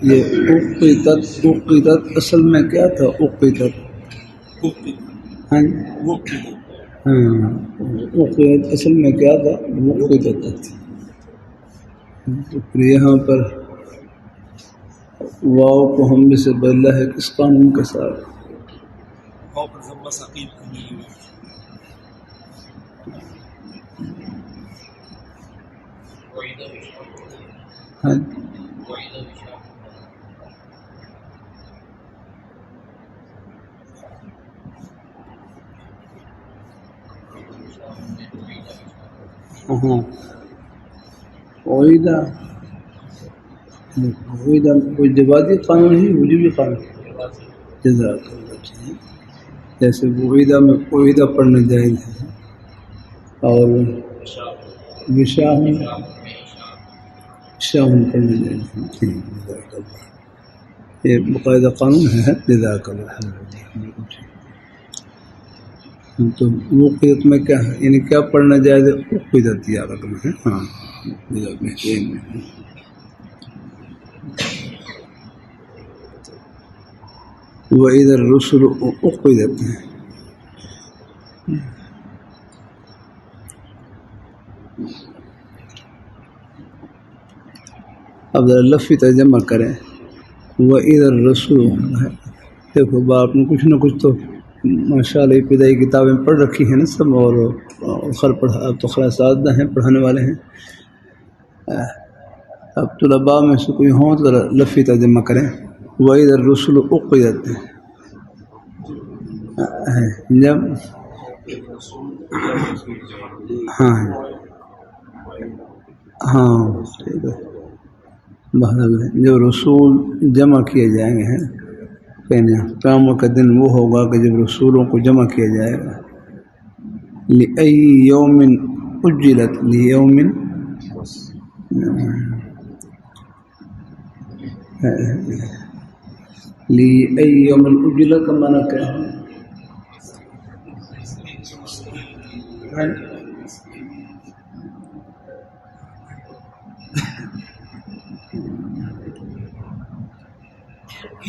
یہ عقیدت اصل میں کیا تھا؟ عقیدت ہاں عقیدت اصل میں کیا تھا؟ عقیدت تھا. تو پھر یہاں پر واو کو حمزے سے بدلا ہے کس قانون کے ساتھ؟ ہاں کوئی جوازی قانون ہے وجوبی قانون؟ جزاک اللہ ٹھیک. جیسے وعیدہ میں قعیدہ پڑھنا جائز ہے اور شاہن پڑھنا جائز ہے. ٹھیک جزاک اللہ. یہ باقاعدہ قانون ہے. جزاک اللہ. تو وہ قیدت میں کیا ہے یعنی کیا پڑھنا جائز ہے؟ قیدت یاد رکھنا ہے. ہاں وَإِذَا الرُّسُلُ أُقِّتَتْ. اب ذرا لفظی ترجمہ کریں. وَإِذَا الرُّسُلُ. دیکھو باپ نے کچھ نہ کچھ تو ماشاء اللہ ابتدائی کتابیں پڑھ رکھی ہیں نا سب، اور اب تو خلاص اساتذہ ہیں پڑھانے والے ہیں. اب طلباء میں سے کوئی ہوں تو ذرا لفظی ترجمہ کریں. وَإِذَا الرُّسُلُ أُقِّتَتْ. جب ہاں ٹھیک ہے. جب رسول جمع کیے جائیں گے قیامت کا دن وہ ہوگا کہ جب رسولوں کو جمع کیا جائے گا. لِأَيِّ يَوْمٍ أُجِّلَتْ. لِيَوْمٍ لِأَيِّ يَوْمٍ أُجِّلَتْ کا معنی کیا ہے؟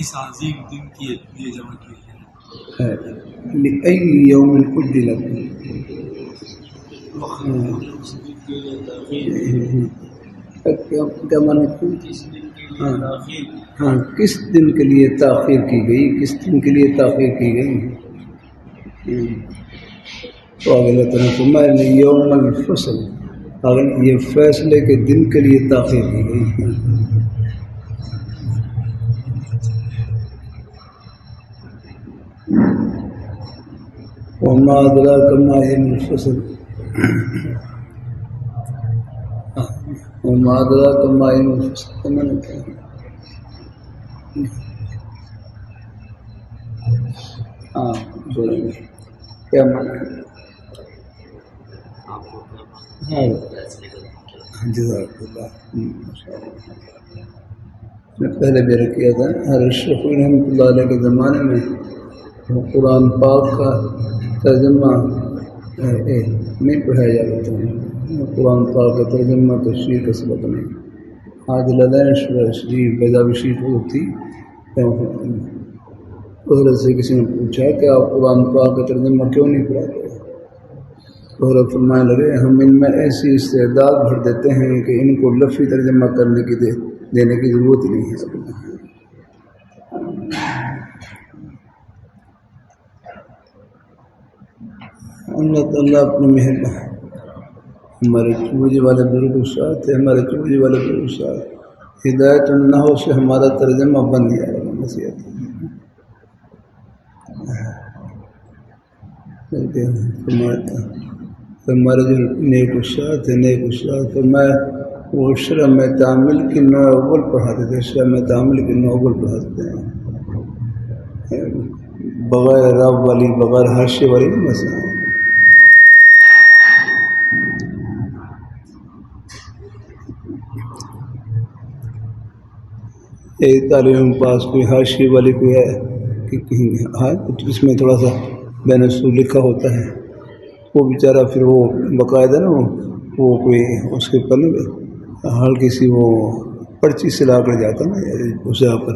اس عظیم دن کے لیے جمع کیے ہیں. لِأَيِّ يَوْمٍ أُجِّلَتْ. کیا معنی؟ ہاں کس دن کے لیے تاخیر کی گئی، کس دن کے لیے تاخیر کی گئی. تو اگلا طرف میں یوم الفصل، اگر یہ فیصلے کے دن کے لیے تاخیر کی گئی. وما أدراك ما يوم الفصل. وما أدراك ما يوم الفصل کمانا کیا ہے؟ ہاں بولیں گے کیا معنی ہے؟ جزاک اللہ. میں پہلے بھی کیا تھا حضرت شیخ رحمۃ اللہ علیہ کے زمانے میں قرآن پاک کا ترجمہ نہیں پڑھایا جاتا تھا. قرآن پاک کا ترجمہ تفسیر کا سبق نہیں. آج لدین شریف بیضاوی شریف ہوتی حضرت سے کسی نے پوچھا کہ آپ قرآن پاک کا ترجمہ کیوں نہیں پڑھاتے؟ حضرت فرمانے لگے ہم ان میں ایسی استعداد بھر دیتے ہیں کہ ان کو لفظی ترجمہ کرنے کی دینے کی ضرورت نہیں ہے. اللہ تعالیٰ اپنی مہربانی. ہمارے چوجی والے بزرگ ساتھ ہے، ہمارے چوجی والے بزرگ ساتھ. ہدایت النحو سے ہمارا ترجمہ بن گیا ہے نصیحت. ہمارے جو نیک استاد ہے نیک استاد تو میں وہ شرح میں تعامل کی نو اول پڑھاتے تھے. شرح میں تعامل کی نو اول پڑھاتے ہیں بغیر رب والی بغیر حاشیے والی مسئلہ. ایک تعلیم پاس کوئی حاشیے والی کوئی ہے کہ اس میں تھوڑا سا بین اصول لکھا ہوتا ہے وہ بیچارہ پھر وہ باقاعدہ نا وہ کوئی اس کے اوپر ہلکی سی وہ پرچی سے لا کر جاتا نا اسے آ پر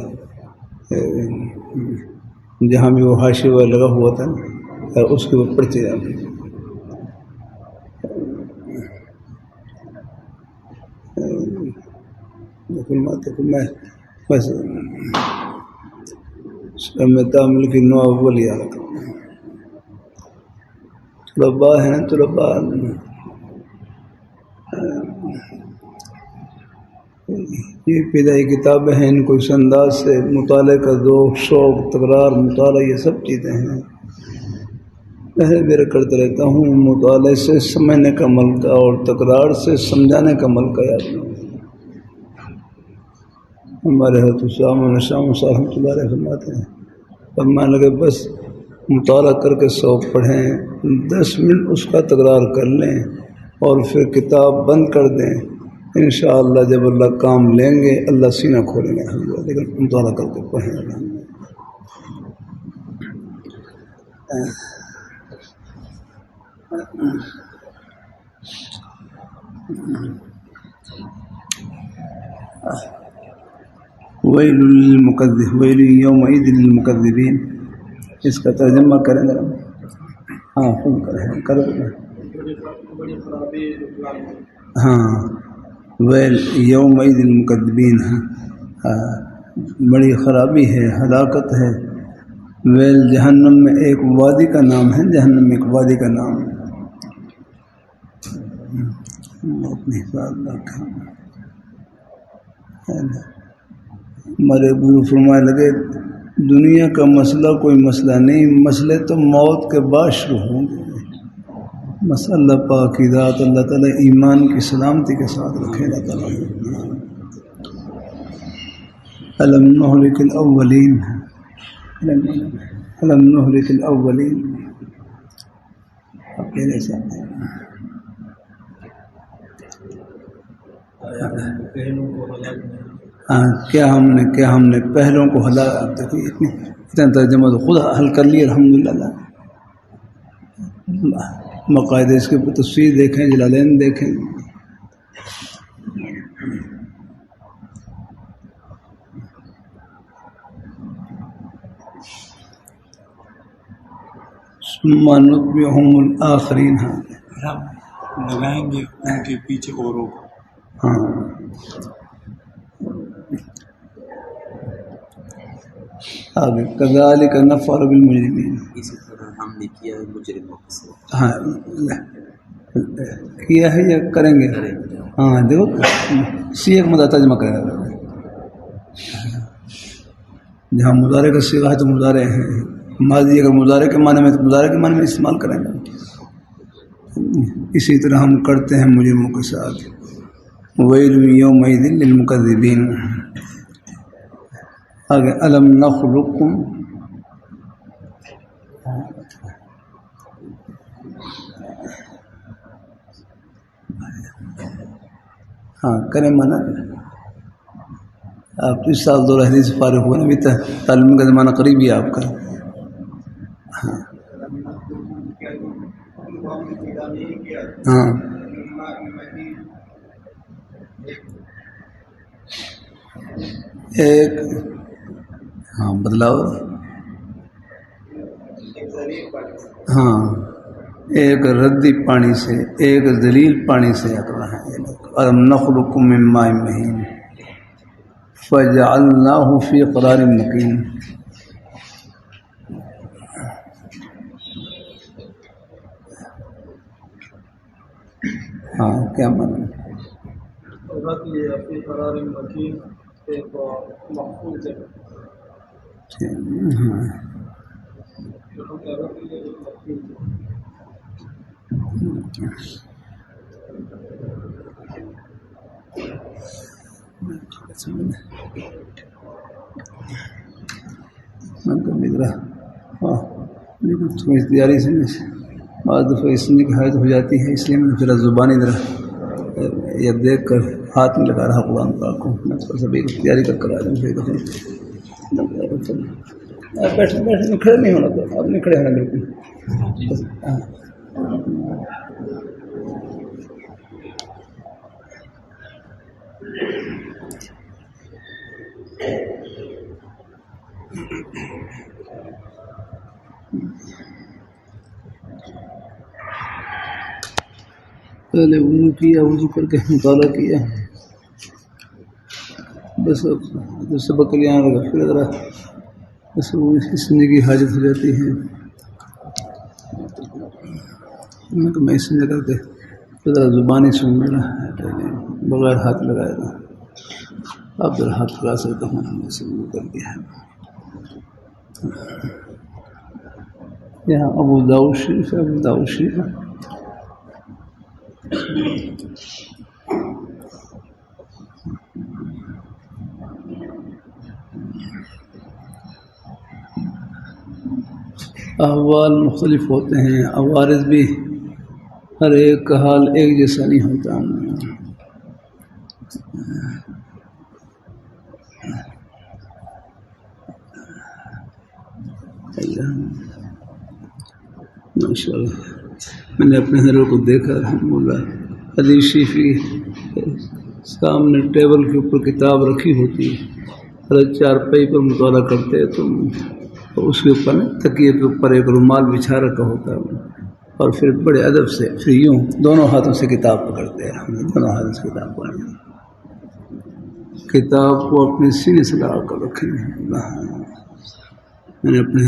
جہاں بھی وہ حاشیہ وہ لگا ہوا تھا نا اس کے اوپر پرچی جاتی. میں بس میں تعمل کی نو اول یاد رکھوں. طلباء ہیں طلباء یہ ابتدائی کتابیں ہیں، ان کو اس انداز سے مطالعے کا ذوق، شوق، تکرار، مطالعہ یہ سب چیزیں ہیں. میں کرتا رہتا ہوں مطالعے سے سمجھنے کا عمل کا اور تکرار سے سمجھانے کا عمل کا یاد نہیں. ہمارے حضرت شام رحمۃ اللہ علیہ فرماتے ہیں فرمان لگے بس مطالعہ کر کے 100 پڑھیں، 10 منٹ اس کا تکرار کر لیں اور پھر کتاب بند کر دیں. انشاءاللہ جب اللہ کام لیں گے اللہ سینہ کھولیں گے. لیکن مطالعہ کر کے پڑھیں. ویل ویل یومئذ للمکذبین، اس کا ترجمہ کریں ذرا. ہاں فون کریں ہاں ویل یومئذ للمکذبین، بڑی خرابی ہے، ہلاکت ہے. ویل جہنم میں ایک وادی کا نام ہے، جہنم میں ایک وادی کا نام ہے. اپنے حساب رکھا ہمارے گرو فرمائے لگے دنیا کا مسئلہ کوئی مسئلہ نہیں، مسئلے تو موت کے بعد شروع ہوں گے. مسئلہ پاک کی ذات اللہ تعالیٰ ایمان کی سلامتی کے ساتھ رکھے. اللہ تعالیٰ الم نہلک الاولین، الم نہلک الاولین اپنے ساتھ. ہاں کیا ہم نے پہلوں کو ہلاک. دیکھیے اتنا ترجمہ تو خود حل کر لیا الحمدللہ. باقاعدہ اس کے تفسیر دیکھیں، جلالین دیکھیں. ثم نتبعهم الآخرین، لگائیں گے ان کے پیچھے اوروں کو. ہاں آگے کذالک نفعل بالمجرمین، اسی طرح ہم نے کیا ہے مجرموں کے ساتھ. ہاں کیا ہے یا کریں گے. ہاں دیکھو سیغ مدہ ترجمہ کرے گا. جہاں مضارع کا صیغہ ہے تو مضارع ہے، ماضی اگر مضارع کے معنی میں تو مضارع کے معنی میں استعمال کریں گے. اسی طرح ہم کرتے ہیں مجرموں کے ساتھ. ویل یومئذ للمکذبین. آگے الم نخلقکم، ہاں کریں مانا. آپ اس سال 2 حدیث فارغ ہوئے ابھی تک تعلیم کا زمانہ قریب ہی ہے آپ کا. ہاں ہاں ایک ہاں بدلاؤ. ہاں ایک ردی پانی سے، ایک ذلیل پانی سے اکڑا ہے یہ لوگ. الم نخلقکم من ماء مہین فجعلناه فی قرار مکین. ہاں کیا معنی تھوڑی تیاری سے بعض دفعہ اس میں حایت ہو جاتی ہے، اس لیے میں پھر زبانی ذرا یہ دیکھ کر ہاتھ میں لگا رہا قرآن پاک کو. میں تھوڑا سا بھی تیاری کر آ جاؤں. بیٹھے کھڑے نہیں ہونا، تو آپ نے کھڑے ہونا بالکل. پہلے وضو کیا، وضو کر کے مطالعہ کیا، بس اب جو سبق کے لیے آنے لگا پھر ذرا بس وہ سننے کی حاجت ہو جاتی ہے، میں سننے کر کے ذرا زبانی سن لینا بغیر ہاتھ لگائے گا. اب ذرا ہاتھ لگا سکتا ہوں، میں سے وہ کر دیا ہے. یہاں ابو داؤد شریف ہے، ابو داؤد شریف احوال مختلف ہوتے ہیں، عوارض بھی ہر ایک کا حال ایک جیسا نہیں ہوتا. ماشاء اللہ میں نے اپنے حضرت کو دیکھا الحمدللہ، حدیث شریف کی سامنے ٹیبل کے اوپر کتاب رکھی ہوتی ہے، حضرت چارپائی پر مطالعہ کرتے تو اس کے اوپر تکیے کے اوپر ایک رومال بچھا رکھا ہوتا ہے، اور پھر بڑے ادب سے پھر یوں دونوں ہاتھوں سے کتاب پکڑتے ہیں، دونوں ہاتھوں سے کتاب پکڑتے ہیں، کتاب کو اپنے سینے سے لگا کر رکھیں. میں نے اپنے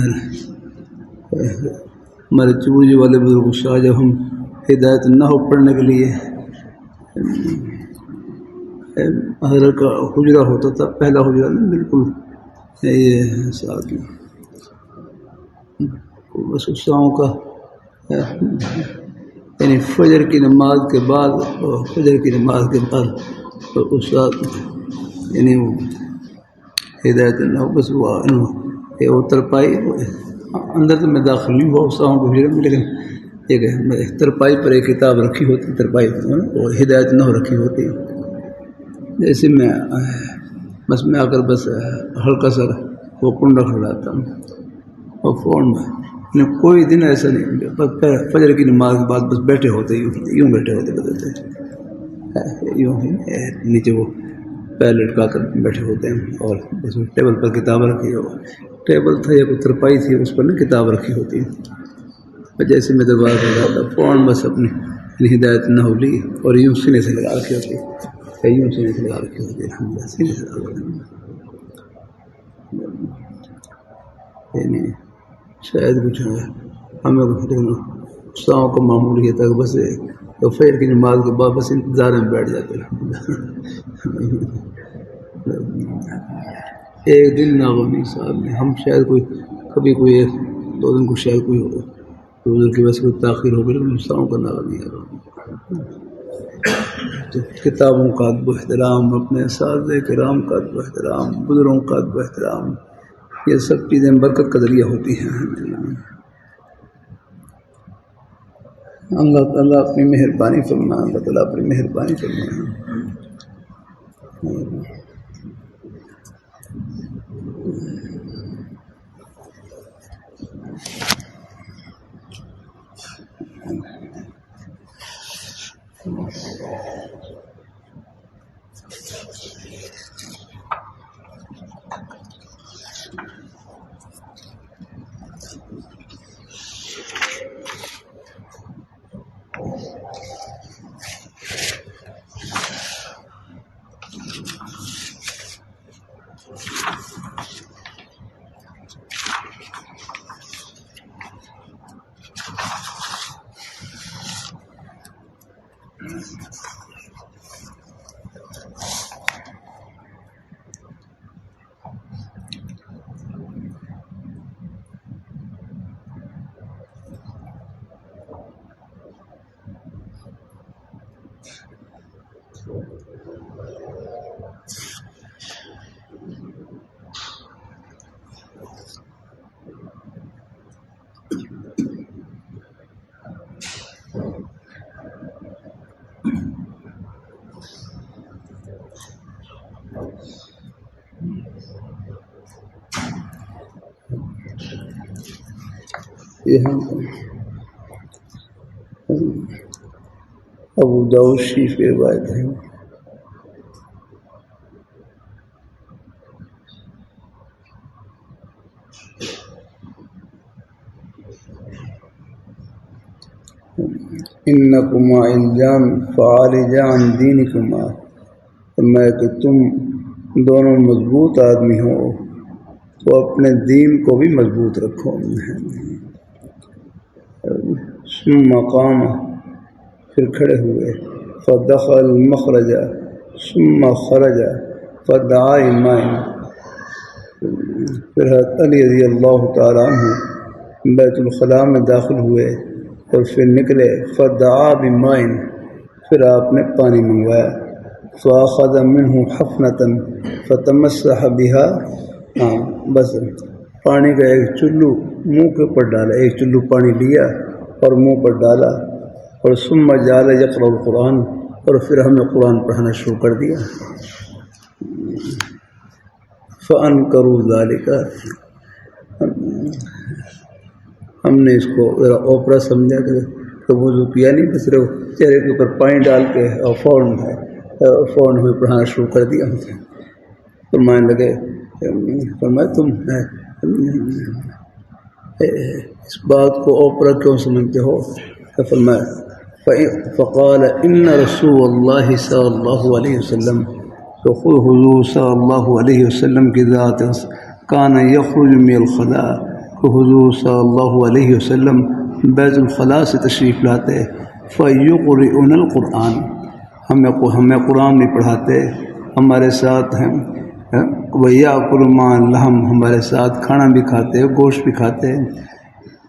ہمارے چوڑی والے بزرگ شاہ جب ہم ہدایت نہ ہو پڑھنے کے لیے حضرت کا حجرہ ہوتا تھا، پہلا حجرہ نہیں بالکل یہ ساتھ میں بس اساؤں کا یعنی فجر کی نماز کے بعد استاد یعنی وہ ہدایت نہ ہو بس وہ ترپائی اندر تو میں داخل نہیں ہوا اساؤں کو حجرے میں، لیکن ایک ترپائی پر ایک کتاب رکھی ہوتی، ترپائی وہ ہدایت نہ ہو رکھی ہوتی. جیسے میں بس میں آ کر بس ہلکا سا وہ کنڈا کھڑاتا ہوں اور فون میں کوئی دن ایسا نہیں، فجر کی نماز کے بعد بس بیٹھے ہوتے یوں بیٹھے ہوتے بدلتے یوں نیچے وہ پیر لٹکا کر بیٹھے ہوتے ہیں، اور بس ٹیبل پر کتاب رکھی ہو، ٹیبل تھا یا کوئی ترپائی تھی اس پر نا کتاب رکھی ہوتی. جیسے میں دربار کر رہا تھا فون بس اپنی ہدایت نہ ہو لی اور یوں سینے سے لگا رکھی ہوتی، یوں سینے سے لگا رکھی ہوتی سینے سے لگا یعنی شاید کچھ ہمیں استاؤں کا معمول یہ تھا کہ بس فجر کی نماز کے بعد بس انتظار میں بیٹھ جاتے. ایک دن ناغنی صاحب میں ہم شاید کبھی کوئی 2 دن کو شاید کوئی ہو حضور کی وجہ سے کوئی تاخیر ہو گئی، لیکن استاؤں کا ناغنی ہے. تو کتابوں کا ادب و احترام، اپنے اساتذہ کرام کا ادب و احترام، بزرگوں کا ادب و احترام، یہ سب چیزیں برکت کا ذریعہ ہوتی ہیں. اللہ تعالیٰ اپنی مہربانی فرمائے، اللہ تعالیٰ اپنی مہربانی فرمائے. یہاں ابو داؤد شریف کی روایت ہے، انکما الجام فعالجا عن دینکما، فرمایا کہ تم دونوں مضبوط آدمی ہو تو اپنے دین کو بھی مضبوط رکھو۔ ثم قام، پھر کھڑے ہوئے، فدخل المخرج ثم خرج فدعا امام، پھر حضرت علی رضی اللہ تعالیٰ عنہ بیت الخلاء میں داخل ہوئے اور پھر نکلے، فدعا بماء، پھر آپ نے پانی منگوایا، فاخذ منه حفنة فتمسح بها، بس پانی کا ایک چلو منہ کے اوپر ڈالا، ایک چلو پانی لیا اور منہ پر ڈالا، اور ثم جعل یقرأ القرآن، اور پھر ہم نے قرآن پڑھنا شروع کر دیا۔ فانکروا ذلک، ہم نے اس کو ذرا اوپرا سمجھا کہ وضو کیا نہیں، بس صرف چہرے کے اوپر پانی ڈال کے اور فوراً ہمیں پڑھانا شروع کر دیا۔ فرمانے لگے، فرمایا تم اس بات کو اوپرا کیوں سمجھتے ہو؟ فرمایا فقال ان رسول اللہ صلی اللہ علیہ وسلم، تو خود حضور صلی اللہ علیہ وسلم کی ذات کان یخرج من الخلاء، کہ حضور صلی اللہ علیہ وسلم بیت الخلاء سے تشریف لاتے، فیقرئنا القرآن، ہمیں قرآن نہیں پڑھاتے، ہمارے ساتھ ہیں، ویأکل مع اللحم، ہمارے ساتھ کھانا بھی کھاتے، گوشت بھی کھاتے،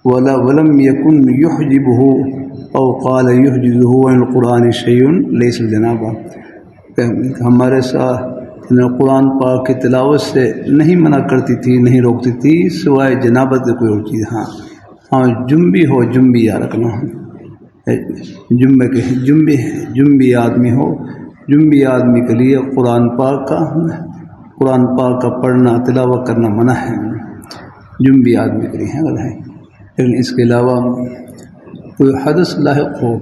ولم یکن یحجبہ او قال یحجزہ عن القرآن شیء لیس الجنابہ، ہمارے ساتھ قرآن پاک کی تلاوت سے نہیں منع کرتی تھی، نہیں روکتی تھی سوائے جنابت سے کوئی اور چیز۔ ہاں جنبی ہو، جنبی یاد رکھنا، جنبی آدمی ہو، جنبی آدمی کے لیے قرآن پاک کا پڑھنا تلاوت کرنا منع ہے، جنبی آدمی کے لیے اگر ہے۔ لیکن اس کے علاوہ کوئی حدث لاحق ہو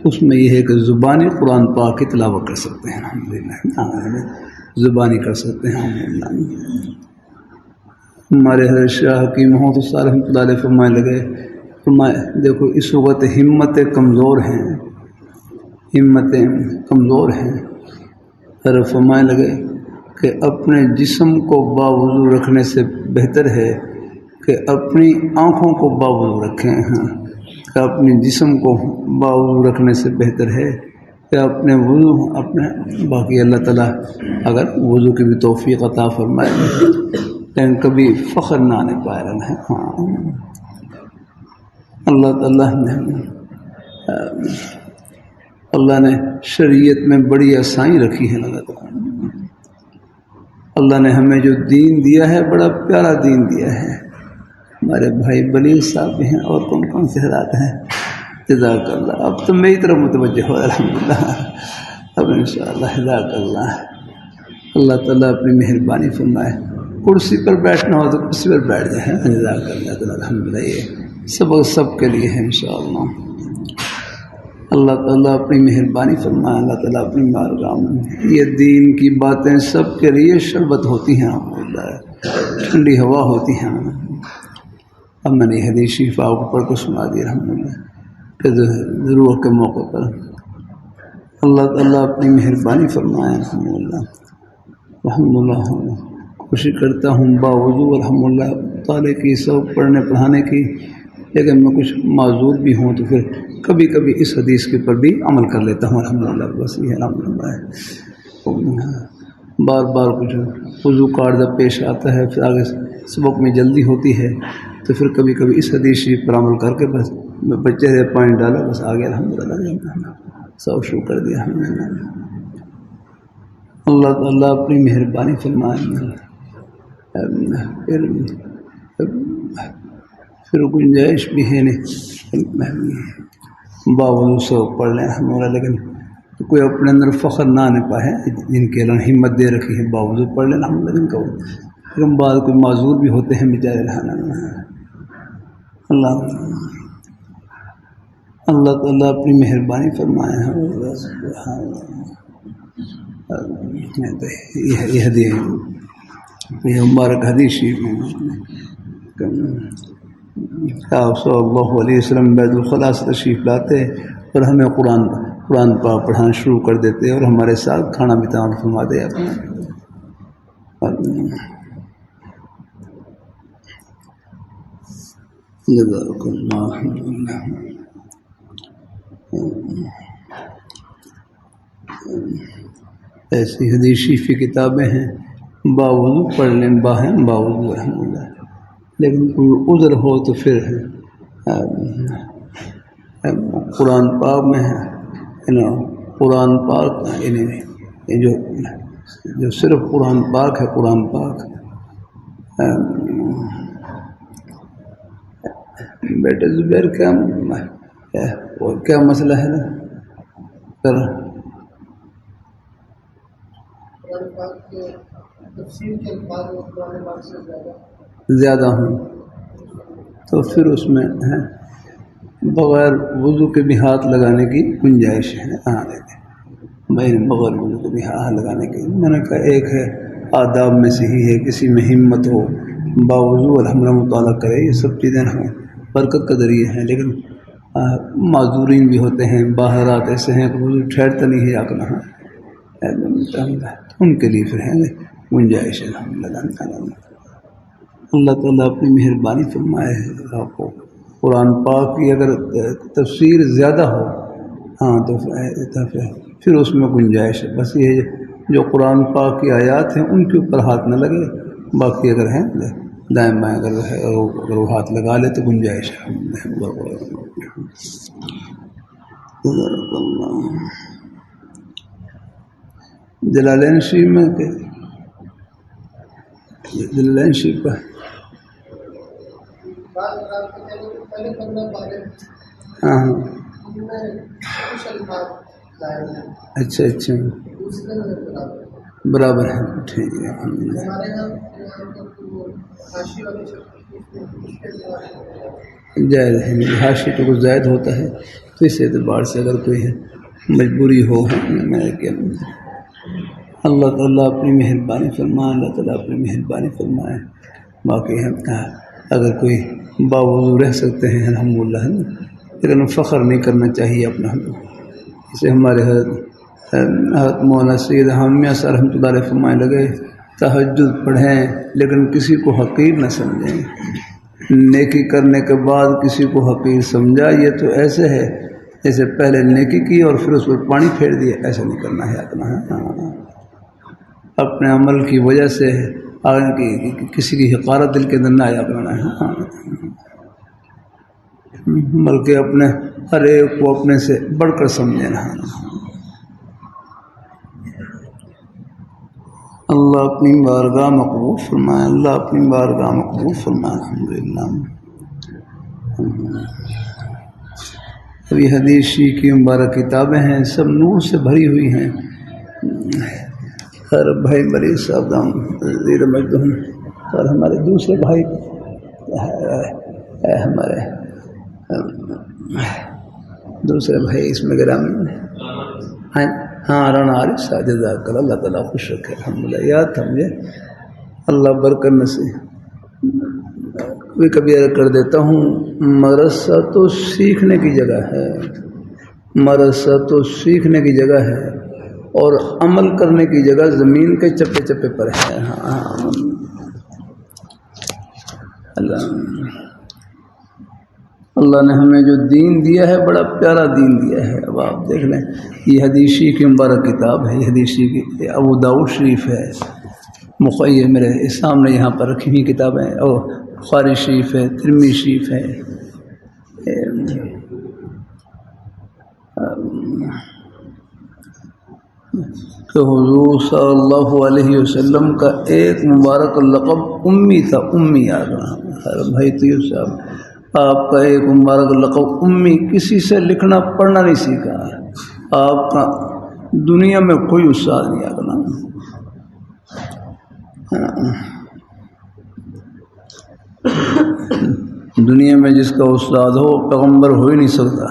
اس میں یہ ہے کہ زبانی قرآن پاک کی تلاوت کر سکتے ہیں، الحمدللہ زبانی کر سکتے ہیں۔ ہمارے حضرت شاہ حکیم محمد صالح رحمۃ اللہ علیہ فرمانے لگے، فرمائے دیکھو اس وقت ہمتیں کمزور ہیں، حضرت فرمانے لگے کہ اپنے جسم کو باوضو رکھنے سے بہتر ہے کہ اپنی آنکھوں کو باوضو رکھیں، کہ اپنے جسم کو باوضو رکھنے سے بہتر ہے کہ اپنے وضو باقی اللہ تعالیٰ اگر وضو کی بھی توفیق عطا فرمائے، لیکن کبھی فخر نہ آنے پائے رہنا ہے۔ ہاں اللہ نے شریعت میں بڑی آسانی رکھی ہے، اللہ نے ہمیں جو دین دیا ہے بڑا پیارا دین دیا ہے۔ ہمارے بھائی بلیغ صاحب بھی ہیں، اور کون کون سے حضرات ہیں، جزاک اللہ۔ اب تو میری طرف متوجہ ہو الحمدللہ، اب انشاءاللہ جزاک اللہ۔ اللہ تعالیٰ اپنی مہربانی فرمائے، کرسی پر بیٹھنا ہو تو کرسی پر بیٹھ جائیں، جزاک اللہ تعالیٰ الحمدللہ۔ یہ سب کے لیے ہے انشاءاللہ۔ اللہ تعالیٰ اپنی مہربانی فرمائے، اللہ تعالیٰ اپنی بارگاہ میں یہ دین کی باتیں سب کے لیے شربت ہوتی ہیں، ٹھنڈی ہوا ہوتی ہیں۔ اب میں نے حدیث شریف آپ کو پڑھ کو سنا دی الحمدللہ کہ ضرورت کے موقع پر اللہ تعالیٰ اپنی مہربانی فرمائے الحمدللہ۔ کوشش کرتا ہوں باوضو الحمدللہ تعالیٰ کی سب پڑھنے پڑھانے کی، لیکن میں کچھ معذور بھی ہوں تو پھر کبھی کبھی اس حدیث کے پر بھی عمل کر لیتا ہوں الحمدللہ، بس یہ الحمدللہ ہے۔ بار بار کچھ وضو کا عارضہ پیش آتا ہے، پھر آگے سبق میں جلدی ہوتی ہے تو پھر کبھی کبھی اس حدیث شریف پر عمل کر کے بس بچے سے پانی ڈالا، بس آگے الحمدللہ سب شروع کر دیا الحمدللہ۔ اللہ تعالیٰ اپنی مہربانی فرمائے۔ پھر گنجائش بھی ہے نہیں باوضو سے پڑھ لیں الحمدللہ، لیکن کوئی اپنے اندر فخر نہ آنے پائے، جن کے اللہ نے ہمت دے رکھی ہے باوضو پڑھ لیں الحمدللہ، جن کا لیکن بعض کوئی معذور بھی ہوتے ہیں بیچارے اللہ تعالیٰ اپنی مہربانی فرمائے۔ یہ مبارک حدیث شریف میں آپ صلی اللہ علیہ وسلم بیت الخلاء سے تشریف لاتے اور ہمیں قرآن پاک پڑھانا شروع کر دیتے اور ہمارے ساتھ کھانا بھی تمام فرما دے اپنا. جزاک اللہ. ایسی حدیث شریف کی کتابیں ہیں باوضو پڑھ لیں باوضو الحمد للہ. لیکن کوئی عذر ہو تو پھر قرآن پاک میں ہے قرآن پاک جو صرف قرآن پاک ہے. قرآن پاک بیٹے زبیر کیا مسئلہ ہے نا سر؟ زیادہ ہوں تو پھر اس میں بغیر وضو کے بھی ہاتھ لگانے کی گنجائش ہے. بغیر وضو کے بھی ہاتھ لگانے کی میں نے کہا ایک ہے آداب میں سے ہی ہے کسی میں ہمت ہو باوضو الحمد مطالعہ کرے. یہ سب چیزیں ہمیں برکت کا ذریعہ ہیں. لیکن معذورین بھی ہوتے ہیں باہر آتے ایسے ہیں کہ وضو ٹھہرتا نہیں ہے آکنا ان کے لیے پھر ہے گنجائش ہے. اللہ تعالیٰ اپنی مہربانی فرمائے ہے آپ کو. قرآن پاک کی اگر تفسیر زیادہ ہو تو پھر اس میں گنجائش ہے. بس یہ جو قرآن پاک کی آیات ہیں ان کے اوپر ہاتھ نہ لگے. باقی اگر ہیں دائیں بائیں اگر وہ ہاتھ لگا لے تو گنجائش ہے. جلالین شریف میں جلالین شریف کا ہاں اچھا برابر ہے. ٹھیک ہے الحمد للہ. جائز ہے حاشی تو کچھ زائد ہوتا ہے تو اس اعتبار سے اگر کوئی ہے مجبوری ہو اللہ تعالیٰ اپنی مہربانی فرمائے. اللہ تعالیٰ اپنی مہربانی فرمائے. باقی ہم اگر کوئی باوضو رہ سکتے ہیں الحمد للہ لیکن فخر نہیں کرنا چاہیے اپنا. جیسے ہمارے حضرت مولانا سید حامیہ صاحب رحمۃ اللہ علیہ فرمائے لگے تہجد پڑھیں لیکن کسی کو حقیر نہ سمجھیں. نیکی کرنے کے بعد کسی کو حقیر سمجھا یہ تو ایسے ہے جیسے پہلے نیکی کی اور پھر اس پر پانی پھیر دیا. ایسا نہیں کرنا ہے اپنا. اپنے عمل کی وجہ سے کسی کی حقارت دل کے اندر نہ آیا کرنا ہے بلکہ اپنے ہر ایک کو اپنے سے بڑھ کر سمجھنا ہے. اللہ اپنی بارگاہ مقبول فرمائے. اللہ اپنی بارگاہ مقبول فرمائے. الحمدللہ. ابھی حدیث شریف کی مبارک کتابیں ہیں سب نور سے بھری ہوئی ہیں. خیر بھائی مریض صاحب زیر مجدہم اور ہمارے دوسرے بھائی ہمارے دوسرے بھائی اس میں گرامی رانا عارف صاحب جزاک اللہ. اللہ تعالیٰ خوش رکھے. الحمدللہ. یاد تھا مجھے اللہ برکت نصیب کبھی کر دیتا ہوں. مدرسہ تو سیکھنے کی جگہ ہے. مدرسہ تو سیکھنے کی جگہ ہے اور عمل کرنے کی جگہ زمین کے چپے چپے پر ہے. اللہ نے ہمیں جو دین دیا ہے بڑا پیارا دین دیا ہے. اب آپ دیکھ لیں یہ حدیث کی مبارک کتاب ہے. یہ حدیث کی ابو داؤد شریف ہے. مقیم میرے سامنے یہاں پر رکھی ہوئی کتابیں اور بخاری شریف ہے ترمذی شریف ہے. کہ حضور صلی اللہ علیہ وسلم کا ایک مبارک لقب امی تھا. امی بھائی طیب صاحب آپ کا ایک مبارک لقب امی. کسی سے لکھنا پڑھنا نہیں سیکھا. آپ کا دنیا میں کوئی استاد نہیں آگنا. دنیا میں جس کا استاد ہو پیغمبر ہو ہی نہیں سکتا.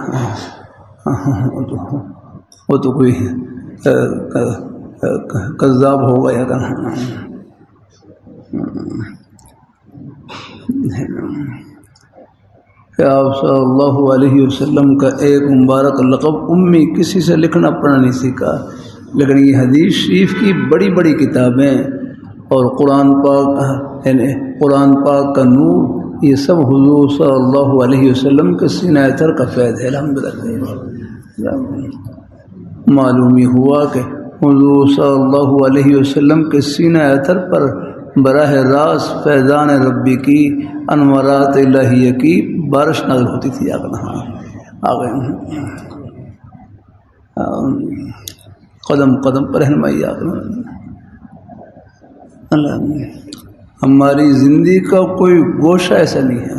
وہ تو کوئی کذاب ہوگا یا کہ آپ صلی اللہ علیہ وسلم کا ایک مبارک لقب امی کسی سے لکھنا پڑھنا نہیں سیکھا، لیکن یہ حدیث شریف کی بڑی بڑی کتابیں اور قرآن پاک یعنی قرآن پاک کا نور، یہ سب حضور صلی اللہ علیہ وسلم کے سینہ اطہر کا فیض ہے۔ الحمدللہ معلوم یہ ہوا کہ حضور صلی اللہ علیہ وسلم کے سینہ اطہر پر براہ راست فیضان ربی کی انوارات الہیہ کی بارش نازل ہوتی تھی۔ آگے قدم قدم پر رہنمائی ہماری زندگی کا کوئی گوشہ ایسا نہیں ہے۔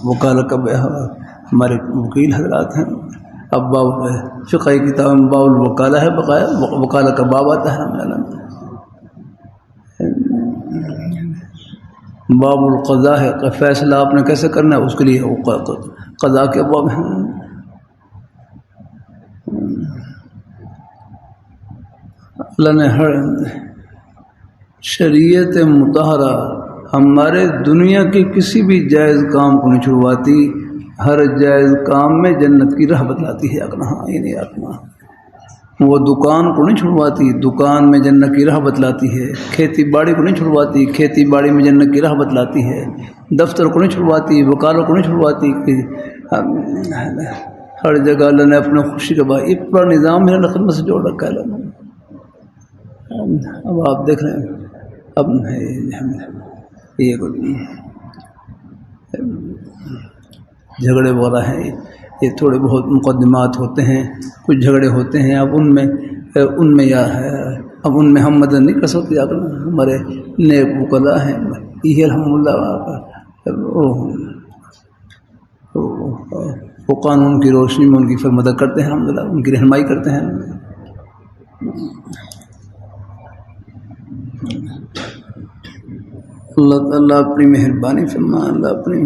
وکالت کا ہمارے وکیل حضرات ہیں، اب باب فقہی کتاب میں باب الوکالہ ہے، بقایا وکالت کا باب آتا ہے، باب القضاء ہے کہ فیصلہ آپ نے کیسے کرنا ہے، اس کے لیے قضاء کے باب ہیں۔ اللہ نے ہر شریعت مطہرہ ہمارے دنیا کے کسی بھی جائز کام کو نہیں چھڑواتی، ہر جائز کام میں جنت کی راہ بتلاتی ہے۔ وہ دکان کو نہیں چھڑواتی، دکان میں جنت کی راہ بتلاتی ہے۔ کھیتی باڑی کو نہیں چھڑواتی، کھیتی باڑی میں جنت کی راہ بتلاتی ہے۔ دفتر کو نہیں چھڑواتی، وکالوں کو نہیں چھڑواتی، ہر جگہ اللہ نے اپنے خوشی کے بعد یہ پورا نظام ہے، خدمت سے جوڑ رکھا ہے اللہ نے۔ اب آپ دیکھ رہے ہیں، اب یہ جھگڑے وغیرہ ہیں، یہ تھوڑے بہت مقدمات ہوتے ہیں، کچھ جھگڑے ہوتے ہیں، اب ان میں یا ہے، اب ان میں ہم مدد نہیں کر سکتے۔ ہمارے نیک وکلاء ہیں، یہ الحمدللہ وہ قانون کی روشنی میں ان کی پھر مدد کرتے ہیں، الحمدللہ ان کی رہنمائی کرتے ہیں۔ اللہ تعالیٰ اپنی مہربانی فرمائے۔ اللہ اپنی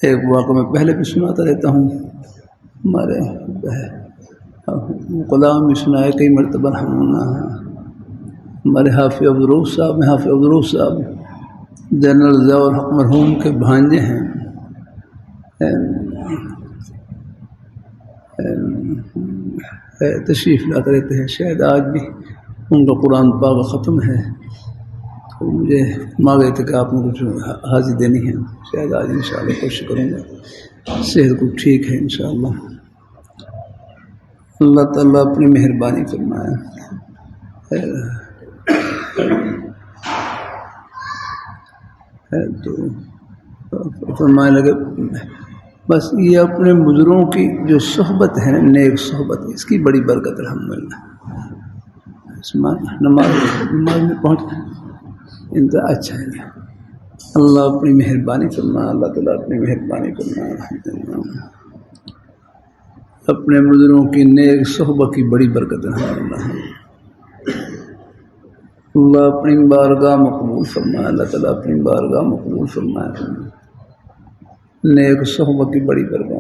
ایک واقعہ میں پہلے بھی سناتا رہتا ہوں، ہمارے غلام بھی سنائے کئی مرتبہ، ہمارے حافظ عبدالروف صاحب میں، حافظ عبدالروف صاحب جنرل ضیاء الحق مرحوم کے بھانجے ہیں، تشریف لاتے رہتے ہیں، شاید آج بھی ان کا قرآن پاک ختم ہے، تو مجھے مانگ رہے تھے کہ آپ نے کچھ حاضری دینی ہے، شاید آج انشاءاللہ کوشش کروں گا، صحت کو ٹھیک ہے انشاءاللہ۔ اللہ تعالیٰ اپنی مہربانی فرمائے۔ تو فرمانے لگے بس یہ اپنے بزرگوں کی جو صحبت ہے، نیک صحبت، اس کی بڑی برکت الحمدللہ۔ نماز میں پہنچ انتہا اچھا ہے۔ اللہ اپنی مہربانی فرمائے، اللہ تعالیٰ اپنی مہربانی فرمائے۔ اپنے بزرگوں کی نیک صحبت کی بڑی برکت الحمدللہ۔ اللہ اپنی بارگاہ مقبول فرمائے، اللہ تعالیٰ اپنی بارگاہ مقبول فرمائے، نیک صحبت کی بڑی برکت۔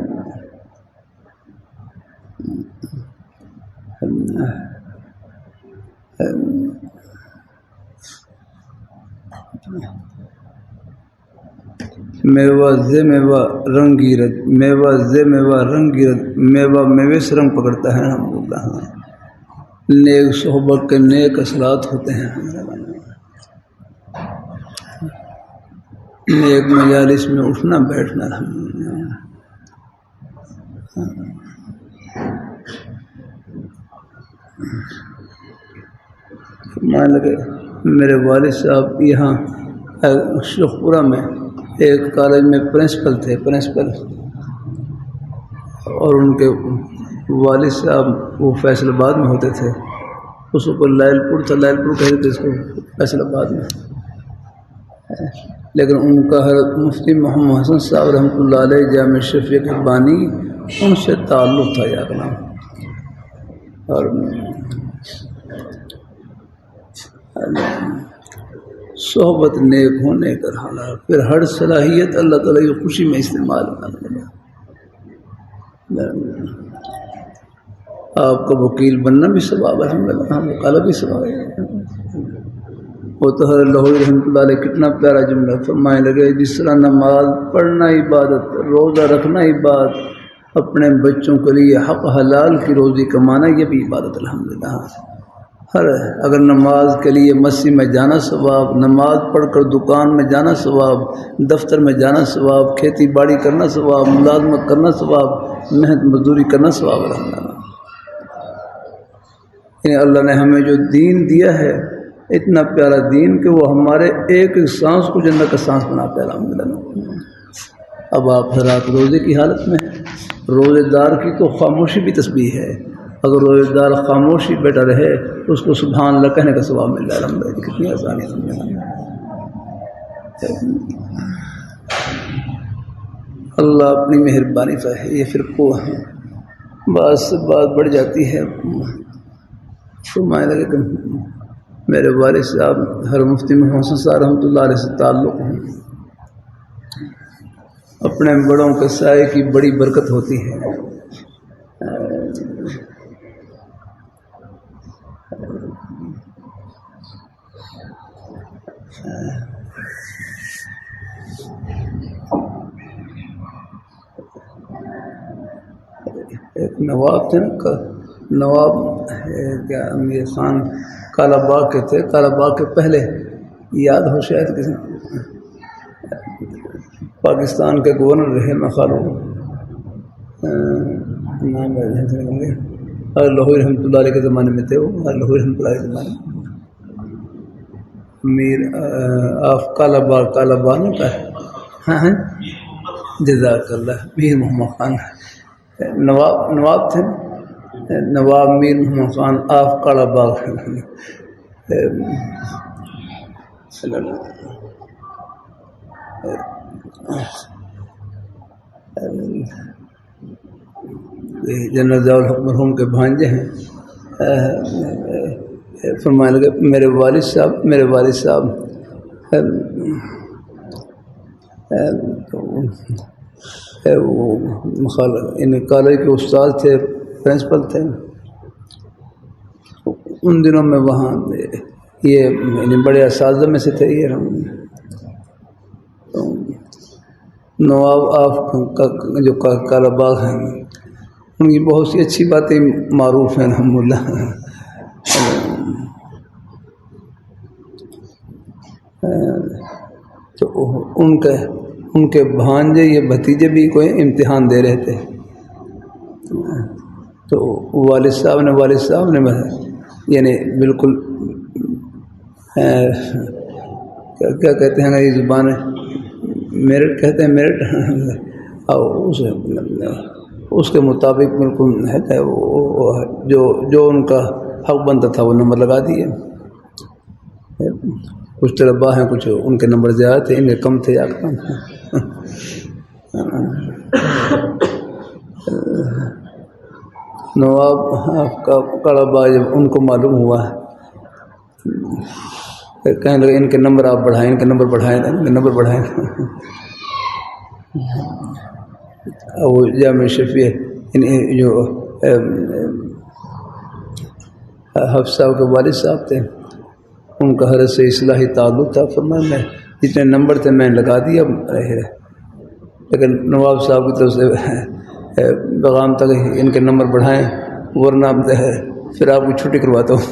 میوہ زے میوہ رنگیرت، میوہ زے میوہ رنگیرت، میوہ میوے سے رنگ پکڑتا ہے الحمدللہ۔ نیک صحبت کے نیک اثرات ہوتے ہیں، نیک مجالس میں اٹھنا بیٹھنا الحمدللہ۔ مان لگے میرے والد صاحب یہاں شیخ پورہ میں ایک کالج میں پرنسپل تھے، اور ان کے والد صاحب وہ فیصل آباد میں ہوتے تھے، اس کو لائل پور تھا، لائل پور کہتے تھے اس کو فیصل آباد میں، لیکن ان کا حضرت مفتی محمد حسن صاحب رحمۃ اللہ علیہ جامع شفیع کے بانی، ان سے تعلق تھا یا نام، اور صحبت نیک ہونے کا حالہ، پھر ہر صلاحیت اللہ تعالیٰ کی خوشی میں استعمال کرنا۔ آپ کا وکیل بننا بھی ثواب ہے الحمدللہ، وکالت بھی ثواب ہے۔ وہ تو لاہوری رحمۃ اللہ علیہ کتنا پیارا جملہ فرمائے لگے، جس طرح نماز پڑھنا عبادت، روزہ رکھنا عبادت، اپنے بچوں کے لیے حق حلال کی روزی کمانا یہ بھی عبادت الحمدللہ۔ اگر نماز کے لیے مسجد میں جانا ثواب، نماز پڑھ کر دکان میں جانا ثواب، دفتر میں جانا ثواب، کھیتی باڑی کرنا ثواب، ملازمت کرنا ثواب، محنت مزدوری کرنا ثواب الحمدللہ۔ یعنی اللہ نے ہمیں جو دین دیا ہے اتنا پیارا دین کہ وہ ہمارے ایک ایک سانس کو جنت کا سانس بناتا ہے الحمدللہ۔ اب آپ حضرات روزے کی حالت میں، روزے دار کی تو خاموشی بھی تسبیح ہے، اگر روزے دار خاموشی بیٹھا رہے تو اس کو سبحان اللہ کہنے کا ثواب مل رہا ہے الحمدللہ۔ کتنی آسانی ہے، اللہ اپنی مہربانی سے ہے۔ یہ پھر کو بات بڑھ جاتی ہے۔ فرمانے لگے کہ میرے والد صاحب ہر مفتی محمد حسن صاحب رحمۃ اللہ علیہ سے تعلق ہے، اپنے بڑوں کے سائے کی بڑی برکت ہوتی ہے۔ ایک نواب تھے نا، نواب کیا امیر خان کالا باغ کے تھے، کالا باغ کے پہلے یاد ہو شاید کسی پاکستان کے گورنر رہے، میں خیال نام لاہور رحمۃ اللہ علیہ کے زمانے میں تھے، وہ لاہور رحمۃ اللہ علیہ کے زمانے میں میر آف کالا باغ نہیں کا ہے، ہاں جزاک اللہ، میر محمد خان نواب تھے، نواب میر محمد خان آف کالا باغ۔ جنرل ضیاء الحق مرحوم کے بھانجے ہیں۔ فرمانے لگے میرے والد صاحب وہ ان کالج کے استاد تھے، پرنسپل تھے۔ ان دنوں میں وہاں یہ بڑے اساتذہ میں سے تھے۔ یہ نواب آف کا جو کالا باغ ہیں، ان کی بہت سی اچھی باتیں معروف ہیں الحمدللہ۔ تو ان کے بھانجے یہ بھتیجے بھی کوئی امتحان دے رہے تھے، تو والد صاحب نے یعنی بالکل کیا کہتے ہیں یہ زبان ہے، میرٹ کہتے ہیں، میرٹ، اور اس کے مطابق بالکل ہے جو ان کا حق بنتا تھا وہ نمبر لگا دیے۔ کچھ طلباء ہیں، کچھ ان کے نمبر زیادہ تھے، ان کے کم تھے یا کم۔ نواب کا کڑا با جب ان کو معلوم ہوا کہنے لگے ان کے نمبر آپ بڑھائیں، ان کے نمبر بڑھائیں۔ وہ جامع شفیع جو حفظ صاحب کے والد صاحب تھے، ان کا حضرت سے اصلاحی تعلق تھا۔ فرمایا میں جتنے نمبر تھے میں لگا دیا، لیکن نواب صاحب کی طرف سے پیغام تک ان کے نمبر بڑھائیں ورنہ پھر آپ کی چھٹی کرواتا ہوں۔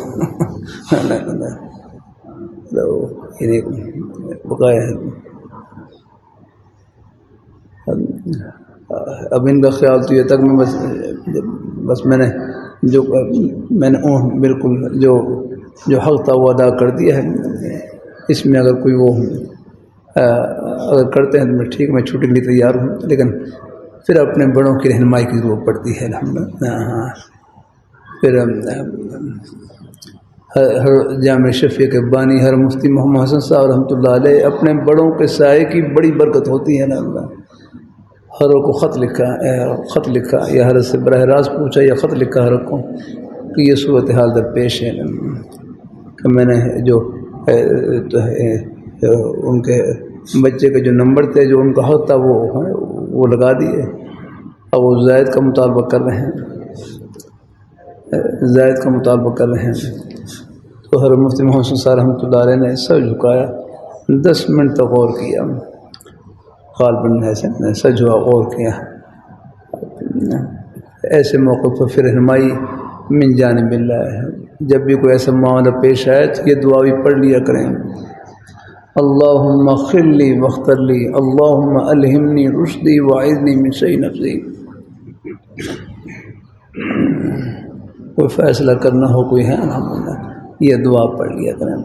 بقایا اب ان کا خیال تو یہ تک میں بس میں نے بالکل جو حق تھا وہ ادا کر دیا ہے۔ اس میں اگر کوئی وہ اگر کرتے ہیں تو میں ٹھیک، میں چھوٹی کے لیے تیار ہوں، لیکن پھر اپنے بڑوں کی رہنمائی کی ضرورت پڑتی ہے الحمدللہ۔ پھر ہر جامع شفیع کے بانی ہر مفتی محمد حسن صاحب رحمۃ اللہ علیہ، اپنے بڑوں کے سائے کی بڑی برکت ہوتی ہے الحمدللہ۔ ہر کو خط لکھا یا حضرت سے براہ راست پوچھا یا خط لکھا ہر کو کہ یہ صورتحال درپیش ہے کہ میں نے جو ان کے بچے کے جو نمبر تھے، جو ان کا حق تھا وہ لگا دیے، اب وہ زائد کا مطالبہ کر رہے ہیں، تو حضرت مفتی محمد صاحب رحمۃ اللہ علیہ نے سر جھکایا، 10 منٹ تک غور کیا، غالباً ایسے نے سر جھکا غور کیا۔ ایسے موقع پر پھر رہنمائی من جانب اللہ ہے، جب بھی کوئی ایسا معاملہ پیش آئے تو یہ دعا بھی پڑھ لیا کریں، اللہم اغفر لی واغفر لی، اللہم الہمنی رشدی واعذنی من شر نفسی۔ کوئی فیصلہ کرنا ہو کوئی ہے الحمدللہ یہ دعا پڑھ لیا کریں۔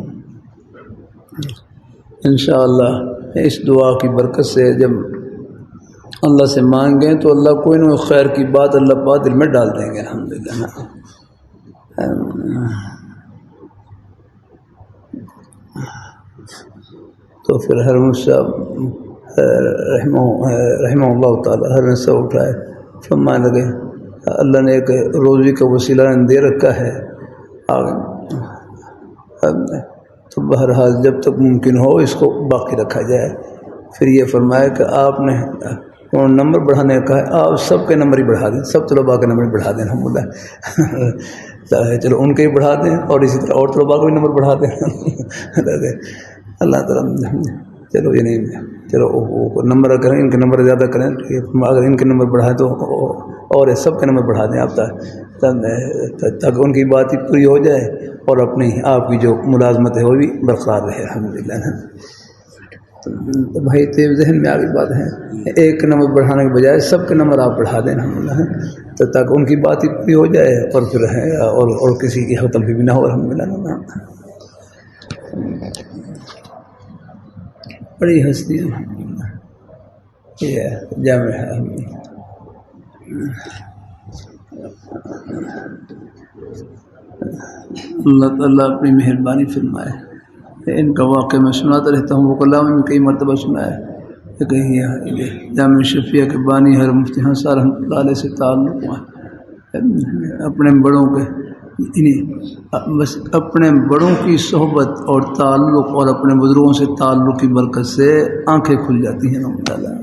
انشاءاللہ اس دعا کی برکت سے جب اللہ سے مانگیں تو اللہ کوئی نہ کوئی خیر کی بات اللہ پاک دل میں ڈال دیں گے الحمدللہ۔ تو پھر ہر صاحب رحمہ اللہ تعالی ہر نے سب اٹھائے، فرمانے لگے اللہ نے ایک روزی کا وسیلہ دے رکھا ہے تو بہرحال جب تک ممکن ہو اس کو باقی رکھا جائے۔ پھر یہ فرمایا کہ آپ نے نمبر بڑھانے کا ہے، آپ سب کے نمبر ہی بڑھا دیں، سب طلباء کے نمبر بڑھا دیں الحمدللہ، چلو ان کے ہی بڑھا دیں اور اسی طرح اور طلباء کو بھی نمبر بڑھا دیں اللہ تعالیٰ۔ چلو یہ نہیں، چلو نمبر کریں، ان کے نمبر زیادہ کریں، اگر ان کے نمبر بڑھائیں تو اور سب کے نمبر بڑھا دیں آپ تاکہ ان کی بات ہی پوری ہو جائے اور اپنی آپ کی جو ملازمت ہے وہ بھی برقرار رہے الحمدللہ۔ تو بھائی تیز ذہن میں آگے بات ہے، ایک نمبر بڑھانے کے بجائے سب کے نمبر آپ بڑھا دیں الحمدللہ تاکہ ان کی بات ہی پوری ہو جائے اور پھر ہے اور کسی کی حق تلفی بھی نہ ہو الحمدللہ۔ بڑی ہستی الحمدللہ یہ جامع ہے۔ اللہ تعالیٰ اپنی مہربانی فرمائے۔ ان کا واقعہ میں سناتا رہتا ہوں، وہ کلام میں کئی مرتبہ سنا ہے کہ کہیں جامع شفیہ کے بانی حضرت مفتی حسن صاحب رحمۃ اللہ علیہ سے تعلق ہے، اپنے بڑوں کے بس اپنے بڑوں کی صحبت اور تعلق اور اپنے بزرگوں سے تعلق کی برکت سے آنکھیں کھل جاتی ہیں الحمد للہ،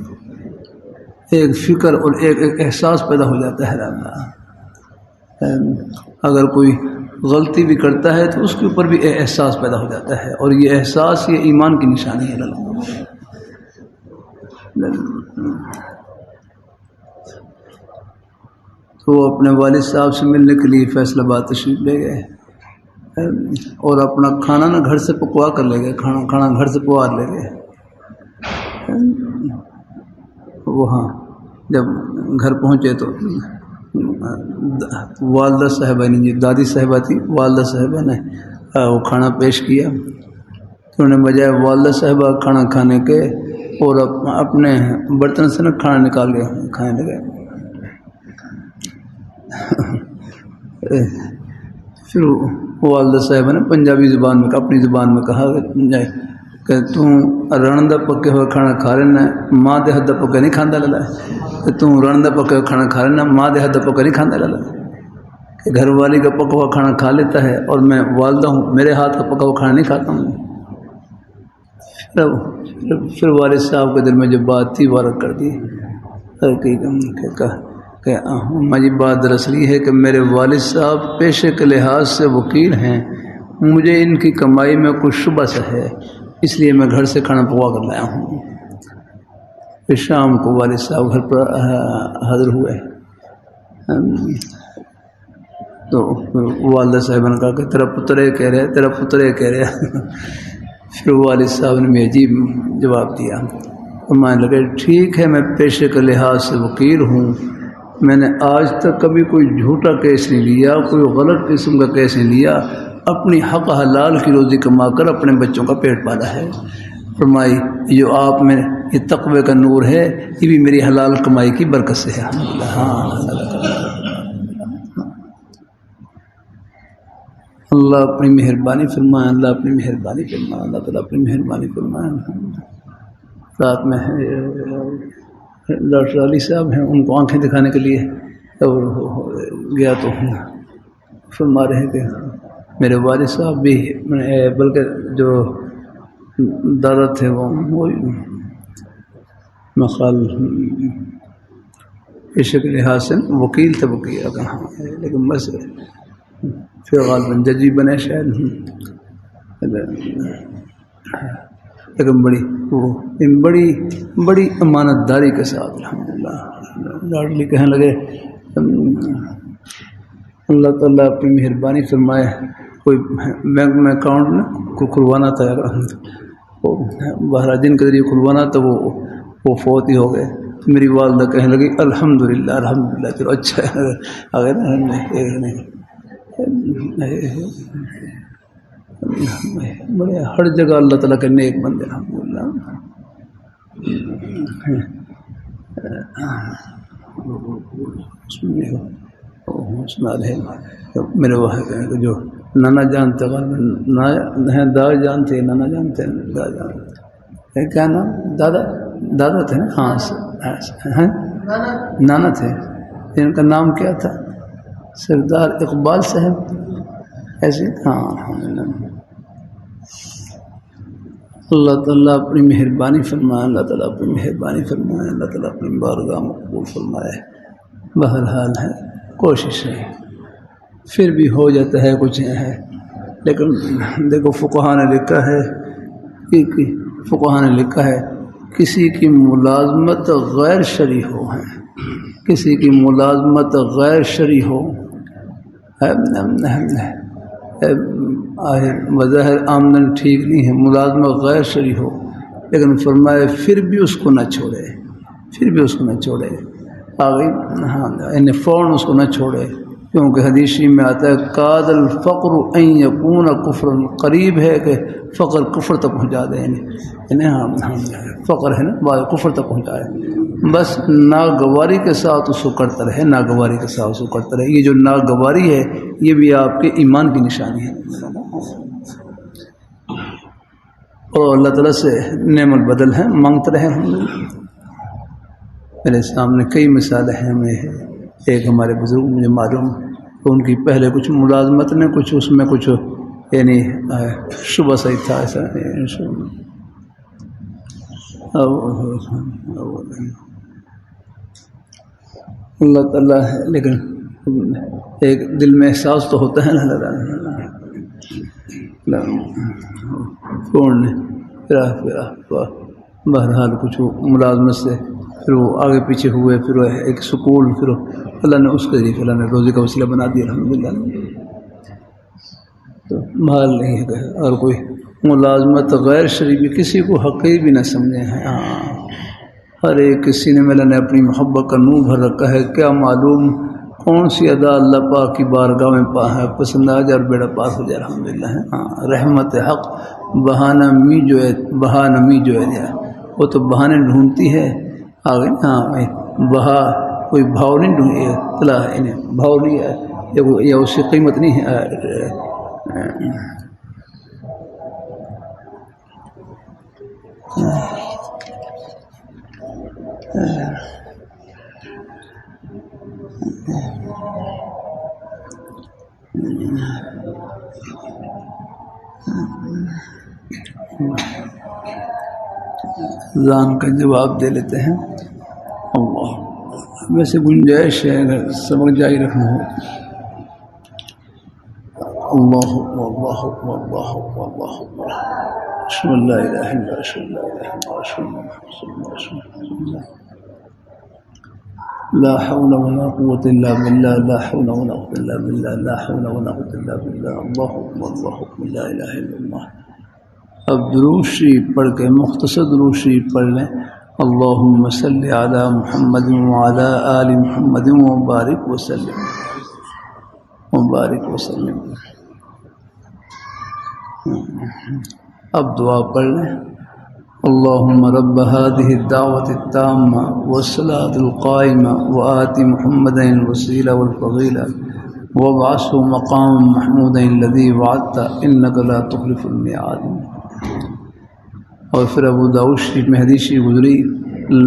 ایک فکر اور ایک احساس پیدا ہو جاتا ہے اگر کوئی غلطی بھی کرتا ہے تو اس کے اوپر بھی احساس پیدا ہو جاتا ہے، اور یہ احساس یہ ایمان کی نشانی ہے۔ تو وہ اپنے والد صاحب سے ملنے کے لیے فیصل آباد تشریف لے گئے اور اپنا کھانا نہ گھر سے پکوا کر لے گئے، کھانا گھر سے پکوا لے گئے۔ وہاں جب گھر پہنچے تو والدہ صاحبہ نے، جو دادی صاحبہ تھی والدہ صاحبہ نے وہ کھانا پیش کیا، تو انہوں نے بجائے والدہ صاحبہ کھانا کھانے کے اور اپنے برتن سے نہ کھانا نکال کے کھانے لگے۔ پھر والدہ صاحبہ نے پنجابی زبان میں اپنی زبان میں کہا کہ تم رندا پکے ہوئے کھانا کھا لینا، ماں دے ہاتھ پکے نہیں کھانا لالا، کہ تم رندا پکے ہوئے کھانا کھا لینا، ماں دے ہاتھ پکے نہیں کھانا لالا، کہ گھر والی کا پکا ہوا کھانا کھا لیتا ہے اور میں والدہ ہوں، میرے ہاتھ کا پکا ہوا کھانا نہیں کھاتا ہوں۔ پھر والد صاحب کے دل میں جو بات تھی وارد کر دی کہ مجھے بات دراصل یہ ہے کہ میرے والد صاحب پیشے کے لحاظ سے وکیل ہیں، مجھے ان کی کمائی میں کچھ شبہ سا ہے، اس لیے میں گھر سے کھانا پکوا کر لایا ہوں۔ پھر شام کو والد صاحب گھر پر حاضر ہوئے تو والدہ صاحبہ نے کہا کہ تیرا پتر یہ کہہ رہے، تیرا پتر یہ کہہ رہے۔ پھر والد صاحب نے بھی عجیب جواب دیا، فرمانے لگے ٹھیک ہے، میں پیشے کے لحاظ سے وکیل ہوں، میں نے آج تک کبھی کوئی جھوٹا کیس نہیں لیا، کوئی غلط قسم کا کیس نہیں لیا، اپنی حق حلال کی روزی کما کر اپنے بچوں کا پیٹ پالا ہے۔ فرمائی جو آپ میں یہ تقوی کا نور ہے یہ بھی میری حلال کمائی کی برکت سے ہے۔ اللہ اپنی مہربانی فرمائے، اللہ اپنی مہربانی فرمائے، اللہ تعالیٰ اپنی مہربانی فرمائے۔ رات میں ڈاکٹر علی صاحب ہیں، ان کو آنکھیں دکھانے کے لیے گیا تو فرما رہے کہ میرے والد صاحب بھی، بلکہ جو دادا تھے وہ مخال پیشے کے لحاظ سے وکیل تھے، وکیل لیکن بس پھر غالباً ججی بنے شاید، لیکن بڑی امانت داری کے ساتھ الحمدللہ لاڈلی کہنے لگے اللہ تعالیٰ اپنی مہربانی فرمائے، کوئی بینک میں اکاؤنٹ کو کھلوانا تھا، بہرحال جن کے ذریعے کھلوانا تھا وہ فوت ہی ہو گئے. میری والدہ کہنے لگی الحمدللہ الحمدللہ، چلو اچھا ہے اگر بڑے ہر جگہ اللہ تعالیٰ کے نیک بندے الحمدللہ. میرے وہ جو نانا جانتے دادا جانتے نانا جانتے دادا کیا نام دادا تھے نا، ہاں نانا تھے، ان کا نام کیا تھا؟ سردار اقبال صاحب ایسے، ہاں الحمدللہ. اللہ تعالیٰ اپنی مہربانی فرمائے، اللہ تعالیٰ اپنی مہربانی فرمائے، اللہ تعالیٰ اپنی بارگاہ مقبول فرمائے. بہرحال ہے کوشش ہے، پھر بھی ہو جاتا ہے کچھ ہے. لیکن دیکھو فقہاء نے لکھا ہے کسی کی ملازمت غیر شرعی ہو ہے، کسی کی ملازمت غیر شرعی ہو بظاہر آمدن ٹھیک نہیں ہے، ملازمت غیر شرعی ہو، لیکن فرمائے پھر بھی اس کو نہ چھوڑے، آگئی ہاں فوراً اس کو نہ چھوڑے، کیونکہ حدیث میں آتا ہے کاد الفقر ان یکون کفر، قریب ہے کہ فقر کفر تک پہنچا دے، یعنی فقر ہے نا بعد کفر تک پہنچائے. بس ناگواری کے ساتھ اس کو کرتا رہے، ناگواری کے ساتھ اس کو کرتا رہے. یہ جو ناگواری ہے یہ بھی آپ کے ایمان کی نشانی ہے. اور اللہ تعالیٰ سے نعم البدل ہے، مانگتے رہے. میرے سامنے کئی مثالیں ہیں. ہمیں ایک ہمارے بزرگ مجھے معلوم کہ ان کی پہلے کچھ ملازمت نے کچھ اس میں کچھ یعنی شبہ صحیح تھا ایسا. اللہ تعالیٰ ہے، لیکن ایک دل میں احساس تو ہوتا ہے نا بہرحال کچھ ملازمت سے پھر وہ آگے پیچھے ہوئے، پھر ایک سکول، پھر اللہ نے اس کے ذریعے اللہ نے روزی کا وسیلہ بنا دیا الحمدللہ. تو مال نہیں ہے اور کوئی ملازمت غیر شرعی کسی کو حقیر بھی نہ سمجھے ہیں. ہر ایک کسی نے اللہ نے اپنی محبت کا نور بھر رکھا ہے، کیا معلوم کون سی ادا اللہ پاک کی بارگاہ میں پسند آ جائے اور بیڑا پار ہو جائے الحمدللہ. رحمت حق بہانمی جو ہے وہ تو بہانے ڈھونڈتی ہے آگے. بہا کوئی بھاؤ نہیں ڈھونڈی بھاؤ نہیں ہے یا اس کی قیمت نہیں ہے. زان کا جواب دے لیتے ہیں. اللہ ویسے گنجائش ہے اگر سبق جاری رکھنا ہو. اللہ اللہ اللہ اللہ بسم اللہ الرحمن الرحیم لا حول ولا قوة إلا بالله لا حول ولا قوة إلا بالله لا حول ولا قوة إلا بالله الله أكبر لا إله إلا الله. اب درود شریف پڑھ کے مختصر درود شریف پڑھ لیں. اللہم صلی علی محمد وعلی آل محمد وبارک وسلم. اب دعا پڑھ لیں. اللہم رب هذه الدعوة التامة والصلاة القائمة وآت محمدا الوسيلة والفضيلة وابعثه مقاما محمودا الذي وعدت إنك لا تخلف الميعاد. اور پھر ابو داؤد شریف میں حدیث گزری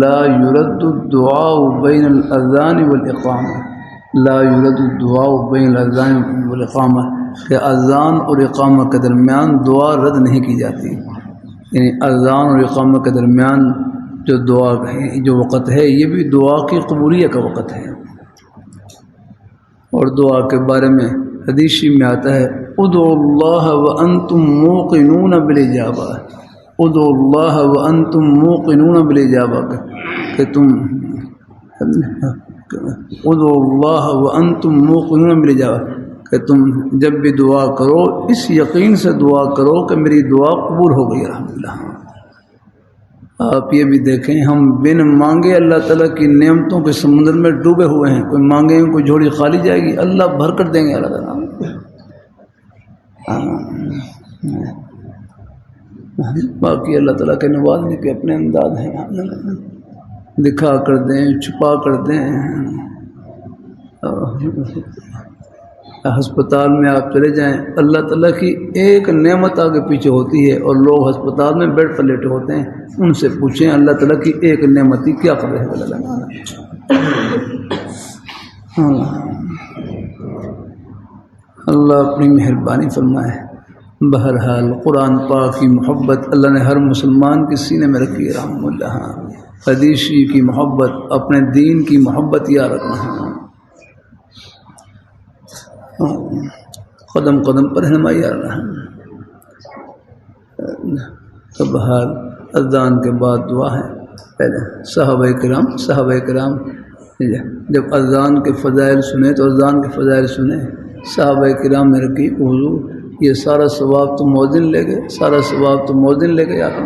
لا يرد الدعاء بين الاذان والاقامة، لا يرد الدعاء بين الاذان والاقامة کہ اذان اور اقامہ کے درمیان دعا رد نہیں کی جاتی. یعنی اذان اور اقامہ کے درمیان جو دعا جو وقت ہے یہ بھی دعا کی قبولیت کا وقت ہے. اور دعا کے بارے میں حدیثی میں آتا ہے ادعوا اللہ وانتم موقنون بالاجابہ، ادعوا اللہ وانتم موقنون بالاجابہ، کہ تم ادعوا اللہ وانتم موقنون بالاجابہ، کہ تم جب بھی دعا کرو اس یقین سے دعا کرو کہ میری دعا قبول ہو گئی الحمدللہ۔ آپ یہ بھی دیکھیں ہم بن مانگے اللہ تعالیٰ کی نعمتوں کے سمندر میں ڈوبے ہوئے ہیں، کوئی مانگے کوئی جھولی خالی جائے گی، اللہ بھر کر دیں گے اللہ تعالیٰ۔ باقی اللہ تعالیٰ کے نوازنے کے اپنے انداز ہیں، دکھا کر دیں چھپا کر دیں۔ ہسپتال میں آپ چلے جائیں، اللہ تعالیٰ کی ایک نعمت آگے پیچھے ہوتی ہے اور لوگ ہسپتال میں بیڈ پر لیٹے ہوتے ہیں، ان سے پوچھیں اللہ تعالیٰ کی ایک نعمت ہی کیا خبر ہے اللہ اللہ اپنی مہربانی فرمائے۔ بہرحال قرآن پاک کی محبت اللہ نے ہر مسلمان کے سینے میں رکھی ہے رحم اللہ، حدیثی کی محبت، اپنے دین کی محبت یا رکھنا ہے، قدم قدم پر رہنمائی آ رہا ہے۔ تو بہرحال اذان کے بعد دعا ہے، پہلے صحابہ کرام جب اذان کے فضائل سنیں تو اذان کے فضائل سنیں، صحابہ کرام نے رکھی حضور یہ سارا ثواب تو مؤذن لے گئے، سارا ثواب تو مؤذن لے گئے آپ،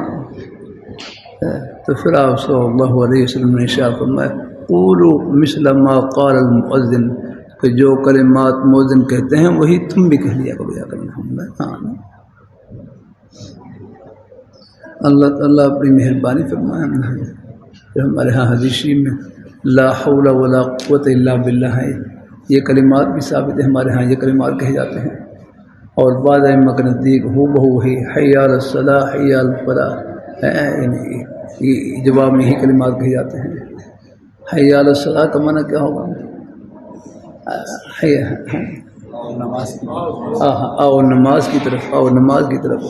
تو پھر آپ صلی اللہ علیہ وسلم نے ارشاد فرمایا قولوا مثل ما قال المؤذن، کہ جو کلمات مؤذن کہتے ہیں وہی تم بھی کہہ لیا کرو یا کرنا۔ اللہ تعالیٰ اپنی مہربانی فرمائے۔ ہمارے ہاں حدیثی میں لا حول ولا قوت الا باللہ ہے، یہ کلمات بھی ثابت ہے، ہمارے ہاں یہ کلمات کہے جاتے ہیں، اور بعد ائمہ کے نزدیک ہو بہو ہی حی علی الصلاح حی علی الفلاح، یہ جواب میں ہی کلمات کہے جاتے ہیں۔ حی علی الصلاح کا معنی کیا ہوگا؟ آؤ نماز کی طرف، آؤ نماز کی طرف۔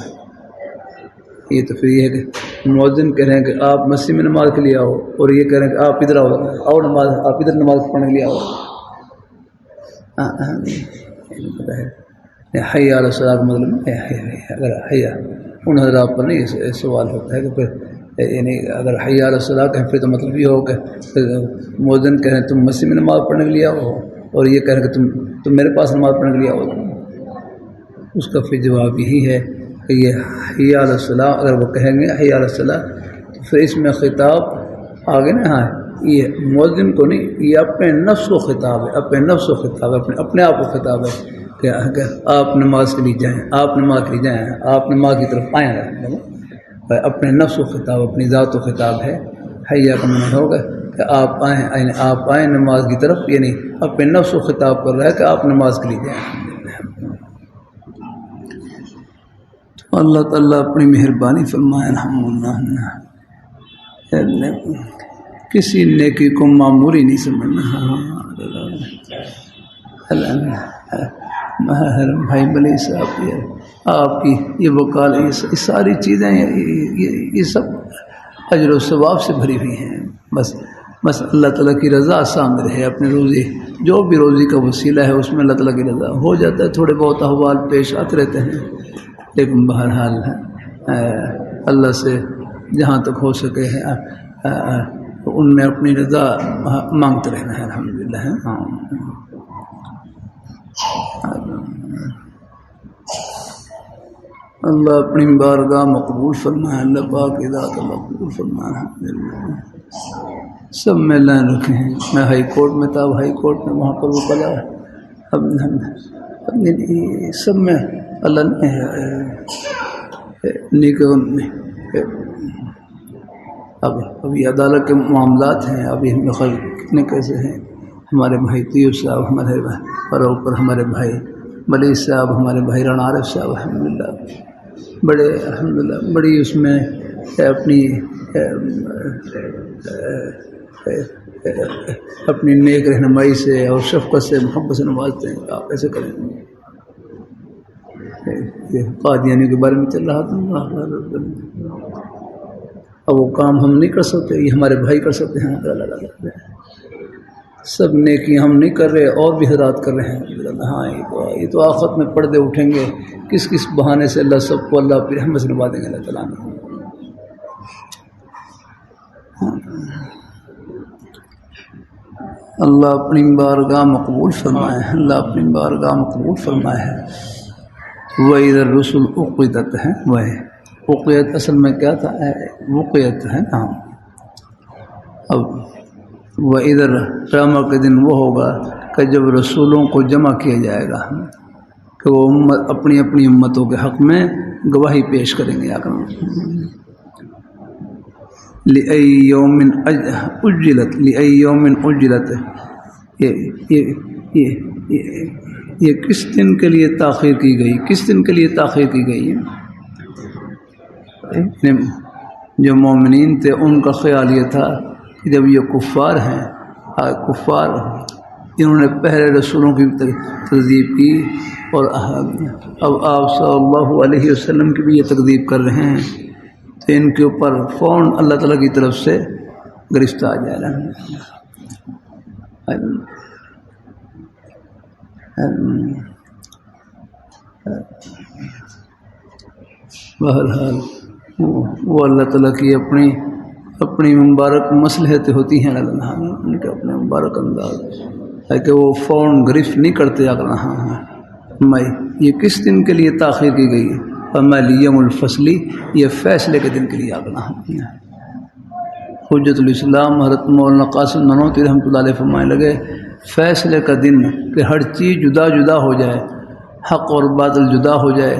یہ تو پھر یہ ہے کہ مؤذن کہہ رہے ہیں کہ آپ مسجد میں نماز کے لیے آؤ، اور یہ کہہ رہے ہیں کہ آپ ادھر آؤ نماز، آپ ادھر نماز پڑھنے کے لیے آؤ۔ حی علی الصلاۃ کا مطلب اگر حیا ان حضرات پر نہیں سوال ہوتا ہے کہ پھر یعنی اگر حی علی الصلاۃ کہیں پھر تو مطلب یہ ہو کہ مؤذن کہہ رہے ہیں تم مسجد میں نماز پڑھنے کے لیے آؤ، اور یہ کہہ رہے ہیں کہ تم میرے پاس نماز پڑھنے کے لیے آؤ، اس کا پھر جواب یہی ہے کہ یہ حی علی الصلاۃ اگر وہ کہیں گے حی علی الصلاۃ تو پھر اس میں خطاب آگے نہ ہے، یہ مؤذن کو نہیں، یہ اپنے نفس کو خطاب ہے، اپنے نفس کو خطاب ہے، اپنے آپ کو خطاب ہے کہ آپ نماز کے لیے جائیں، آپ نماز کے لیے جائیں، آپ نماز کی طرف آئیں، اپنے نفس و خطاب، اپنی ذات و خطاب ہے۔ حیا کا معنی ہوگا کہ آپ آئیں نماز کی طرف، یعنی اپنے نفس و خطاب کر رہا ہے کہ آپ نماز کے لیے جائیں۔ تو اللہ تعالیٰ اپنی مہربانی فرمائے الحمدللہ۔ کسی نیکی کو معمولی نہیں سمجھنا۔ بھائی بلی صاحب آپ کی یہ وکال، یہ ساری چیزیں یہ سب اجر و ثواب سے بھری ہوئی ہیں، بس اللہ تعالیٰ کی رضا سامنے رہے، اپنی روزی جو بھی روزی کا وسیلہ ہے اس میں اللہ تعالیٰ کی رضا ہو جاتا ہے۔ تھوڑے بہت احوال پیش آتے رہتے ہیں، لیکن بہرحال اللہ سے جہاں تک ہو سکے ان میں اپنی رضا مانگتے رہنا ہے الحمدللہ۔ اللہ اپنی بارگاہ مقبول فرمائے، اللہ پاک کی ذات مقبول فرمائے الحمدللہ۔ سب میں لائن رکھے ہیں، میں ہائی کورٹ میں تھا، ہائی کورٹ میں وہاں پر وہ پڑا، اب سب میں اللہ نے اب یہ عدالت کے معاملات ہیں، ابھی کتنے کیسے ہیں۔ ہمارے بھائی طیب صاحب، ہمارے اور اوپر ہمارے بھائی ملی صاحب، ہمارے بھائی رن عارف صاحب الحمدللہ الحمدللہ بڑی اس میں اپنی نیک رہنمائی سے اور شفقت سے محبت سے نوازتے ہیں۔ آپ ایسے کریں، قادیانی کے بارے میں چل رہا تھا، اب وہ کام ہم نہیں کر سکتے، یہ ہمارے بھائی کر سکتے ہیں۔ سب نیکی ہم نہیں کر رہے اور بھی حضرات کر رہے ہیں. ہاں یہ تو آخرت میں پردے اٹھیں گے. کس کس بہانے سے اللہ سب کو اللہ اپنی رحمت سے نبھا دیں گے اللہ تعالیٰ نے. اللہ اپنی بارگاہ مقبول فرمائے. اللہ اپنی بارگاہ مقبول فرمائے. وَإِذَا الرُّسُلُ أُقِّتَتْ ہے وہ اقیت اصل میں کیا تھا؟ وقیت ہے نا. اب وَإِذَا قیامت کے دن وہ ہوگا کہ جب رسولوں کو جمع کیا جائے گا کہ وہ امت اپنی اپنی امتوں کے حق میں گواہی پیش کریں گے. لِأَيِّ يَوْمٍ أُجِّلَتْ لِأَيِّ يَوْمٍ أُجِّلَتْ یہ کس دن کے لیے تاخیر کی گئی؟ کس دن کے لیے تاخیر کی گئی؟ جو مومنین تھے ان کا خیال یہ تھا کہ جب یہ کفار ہیں، کفار انہوں نے پہلے رسولوں کی تکذیب کی اور اب آپ صلی اللہ علیہ وسلم کی بھی یہ تکذیب کر رہے ہیں تو ان کے اوپر فوراً اللہ تعالیٰ کی طرف سے گرفتہ آ جائے گا. بہرحال وہ اللہ تعالیٰ کی اپنی مبارک مصلحتیں ہوتی ہیں ان کے اپنے مبارک انداز ہے کہ وہ فوراً گرفت نہیں کرتے. میں یہ کس دن کے لیے تاخیر کی گئی؟ یوم الفصلی، یہ فیصلے کے دن کے لیے حجت الاسلام حضرت مولانا قاسم نانوتوی رحمۃ اللہ علیہ فرمانے لگے فیصلے کا دن کہ ہر چیز جدا جدا ہو جائے، حق اور باطل جدا ہو جائے.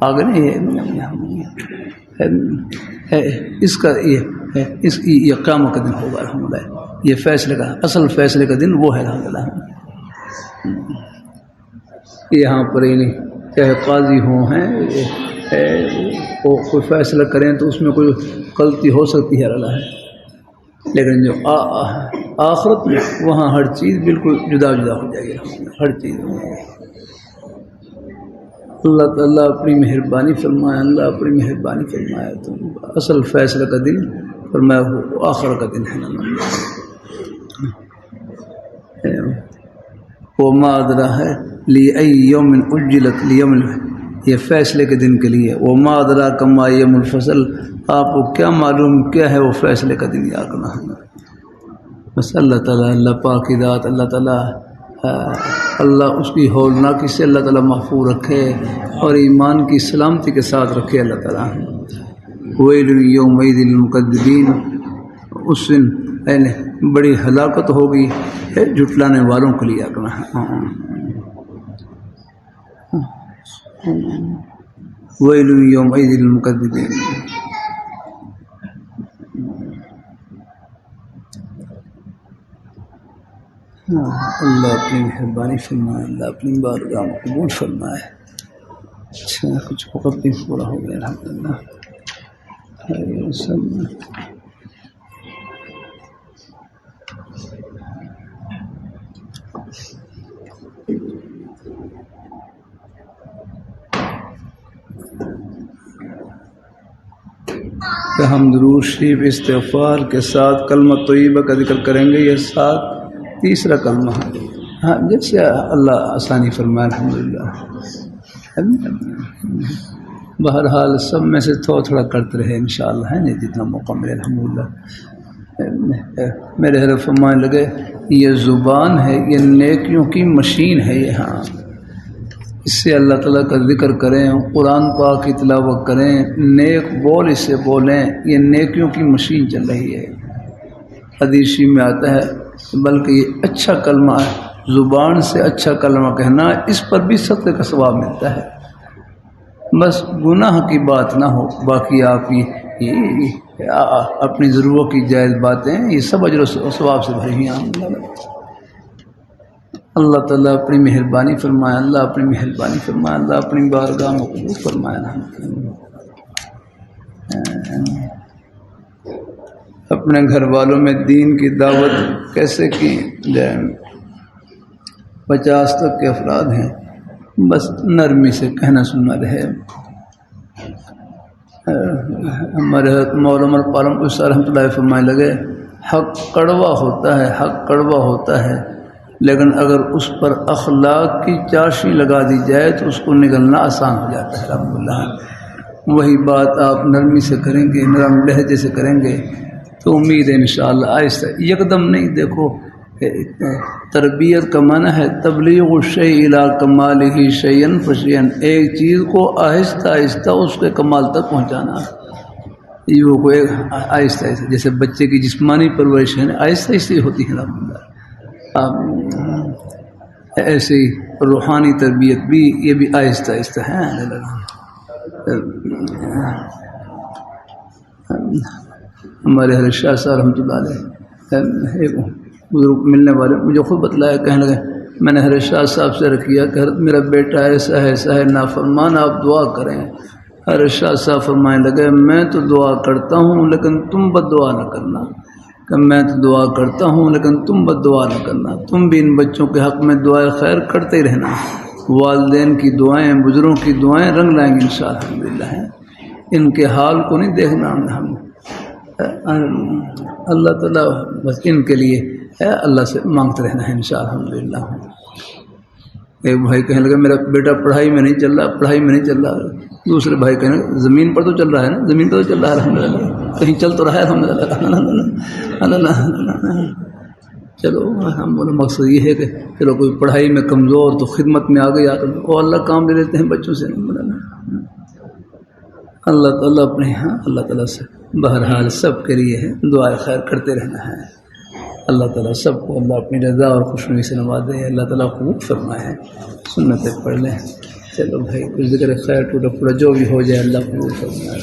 آگے نہیں ہے اس کا یہ قیامت کا دن ہوگا الحمدللہ. یہ فیصلے کا اصل فیصلے کا دن وہ ہے الحمدللہ. یہاں پر ہی نہیں چاہے قاضی ہوں ہیں وہ کوئی فیصلہ کریں تو اس میں کوئی غلطی ہو سکتی ہے اللہ ہے، لیکن جو آخرت میں وہاں ہر چیز بالکل جدا جدا ہو جائے گی. ہر چیز اللہ تعالیٰ اپنی مہربانی فرمائے. اللہ اپنی مہربانی فرمائے. تو اصل فیصلہ کا دن فرمایا وہ آخر کا دن ہے. وہ مادرہ ہے لِأَيِّ يَوْمٍ أُجِّلَتْ لِيَوْمٍ، یہ فیصلے کے دن کے لیے. وہ مادرہ کما یوم الفصل، آپ کو کیا معلوم کیا ہے وہ فیصلے کا دن یاد کرنا ہے. بس اللہ تعالیٰ اللہ پاک کی ذات اللہ تعالیٰ اللہ اس کی ہولناکی سے اللہ تعالیٰ محفوظ رکھے اور ایمان کی سلامتی کے ساتھ رکھے اللہ تعالیٰ. ویل یومئذ للمکذبین، اس دن بڑی ہلاکت ہوگی جھٹلانے والوں کے لیے کرنا ہے. ویل یومئذ للمکذبین. اللہ اپنی مہربانی فرمائے. اللہ اپنی بارگاہ قبول فرمائے. اچھا کچھ وقت بھی پورا ہو گیا الحمدللہ. کہ ہم درود شریف استغفار کے ساتھ کلمہ طیبہ کا ذکر کریں گے. یہ ساتھ تیسرا کلمہ ہے. ہاں جیسے اللہ آسانی فرمائے الحمدللہ. بہرحال سب میں سے تھوڑا تھوڑا کرتے رہے انشاءاللہ ہے نہیں جتنا موقع ملے الحمدللہ. میرے حضرت فرمانے لگے یہ زبان ہے یہ نیکیوں کی مشین ہے. یہ ہاں اس سے اللہ تعالیٰ کا ذکر کریں، قرآن پاک کی تلاوت کریں، نیک بول اس سے بولیں. یہ نیکیوں کی مشین چل رہی ہے. حدیث میں آتا ہے بلکہ یہ اچھا کلمہ ہے، زبان سے اچھا کلمہ کہنا، اس پر بھی صدقے کا ثواب ملتا ہے. بس گناہ کی بات نہ ہو، باقی آپ اپنی ضرورت کی جائز باتیں یہ سب اجر و ثواب سے بھری ہیں. اللہ تعالیٰ اپنی مہربانی فرمائے. اللہ اپنی مہربانی فرمائے. اللہ اپنی بارگاہ میں قبول فرمائے. اپنے گھر والوں میں دین کی دعوت کیسے کی جائے؟ 50 تک کے افراد ہیں، بس نرمی سے کہنا سننا رہے. ہمارے مولانا پالم رحمۃ اللہ فرمانے لگے حق کڑوا ہوتا ہے، حق کڑوا ہوتا ہے، لیکن اگر اس پر اخلاق کی چاشنی لگا دی جائے تو اس کو نگلنا آسان ہو جاتا ہے الحمدللہ۔ وہی بات آپ نرمی سے کریں گے، نرم لہجے سے کریں گے تو امید ہے انشاءاللہ آہستہ، یکدم نہیں۔ دیکھو تربیت کا معنی ہے تبلیغ الشیء الی کمالہ شیئا فشیئا، ایک چیز کو آہستہ آہستہ اس کے کمال تک پہنچانا، یہ کو آہستہ آہستہ، جیسے بچے کی جسمانی پرورش ہے آہستہ آہستہ ہوتی ہے الحمدللہ، ایسے ہی روحانی تربیت بھی، یہ بھی آہستہ آہستہ ہے۔ ہمارے حضرت شاہ صاحب رحمۃ اللہ علیہ ایک بزرگ ملنے والے مجھے خود بتلایا، کہنے لگے میں نے حضرت شاہ صاحب سے رکھیا کہ حضرت میرا بیٹا ایسا ہے ایسا ہے نافرمان، آپ دعا کریں۔ حضرت شاہ صاحب فرمانے لگے میں تو دعا کرتا ہوں لیکن تم بد دعا نہ کرنا، کہ میں تو دعا کرتا ہوں لیکن تم بد دعا نہ کرنا، تم بھی ان بچوں کے حق میں دعائیں خیر کرتے ہی رہنا، والدین کی دعائیں، بزرگوں کی دعائیں رنگ لائیں گے انشاءاللہ الحمدللہ، ان کے حال کو نہیں دیکھنا ہم، اللہ تعالیٰ بس ان کے لیے ہے، اللہ سے مانگتے رہنا ہے انشاءاللہ الحمدللہ۔ ایک بھائی کہنے لگا میرا بیٹا پڑھائی میں نہیں چل رہا، پڑھائی میں نہیں چل رہا، دوسرے بھائی کہنے لگا زمین پر تو چل رہا ہے نا، زمین پر تو چل رہا ہے الحمدللہ، کہیں چل تو رہا ہے الحمدللہ۔ چلو ہم بولے مقصد یہ ہے کہ چلو کوئی پڑھائی میں کمزور تو خدمت میں آ گیا تو اللہ کام لے لیتے ہیں بچوں سے، اللہ تعالیٰ اپنے ہاں اللہ تعالیٰ سے بہرحال سب کے لیے ہے دعائیں خیر کرتے رہنا ہے، اللہ تعالیٰ سب کو اللہ اپنی رضا اور خوشنودی سے نوازے، اللہ تعالیٰ قبول فرمائے، سنتیں پڑھ لیں۔ چلو بھائی کچھ ذکر خیر ٹوٹا پھوٹا جو بھی ہو جائے اللہ قبول فرمائے۔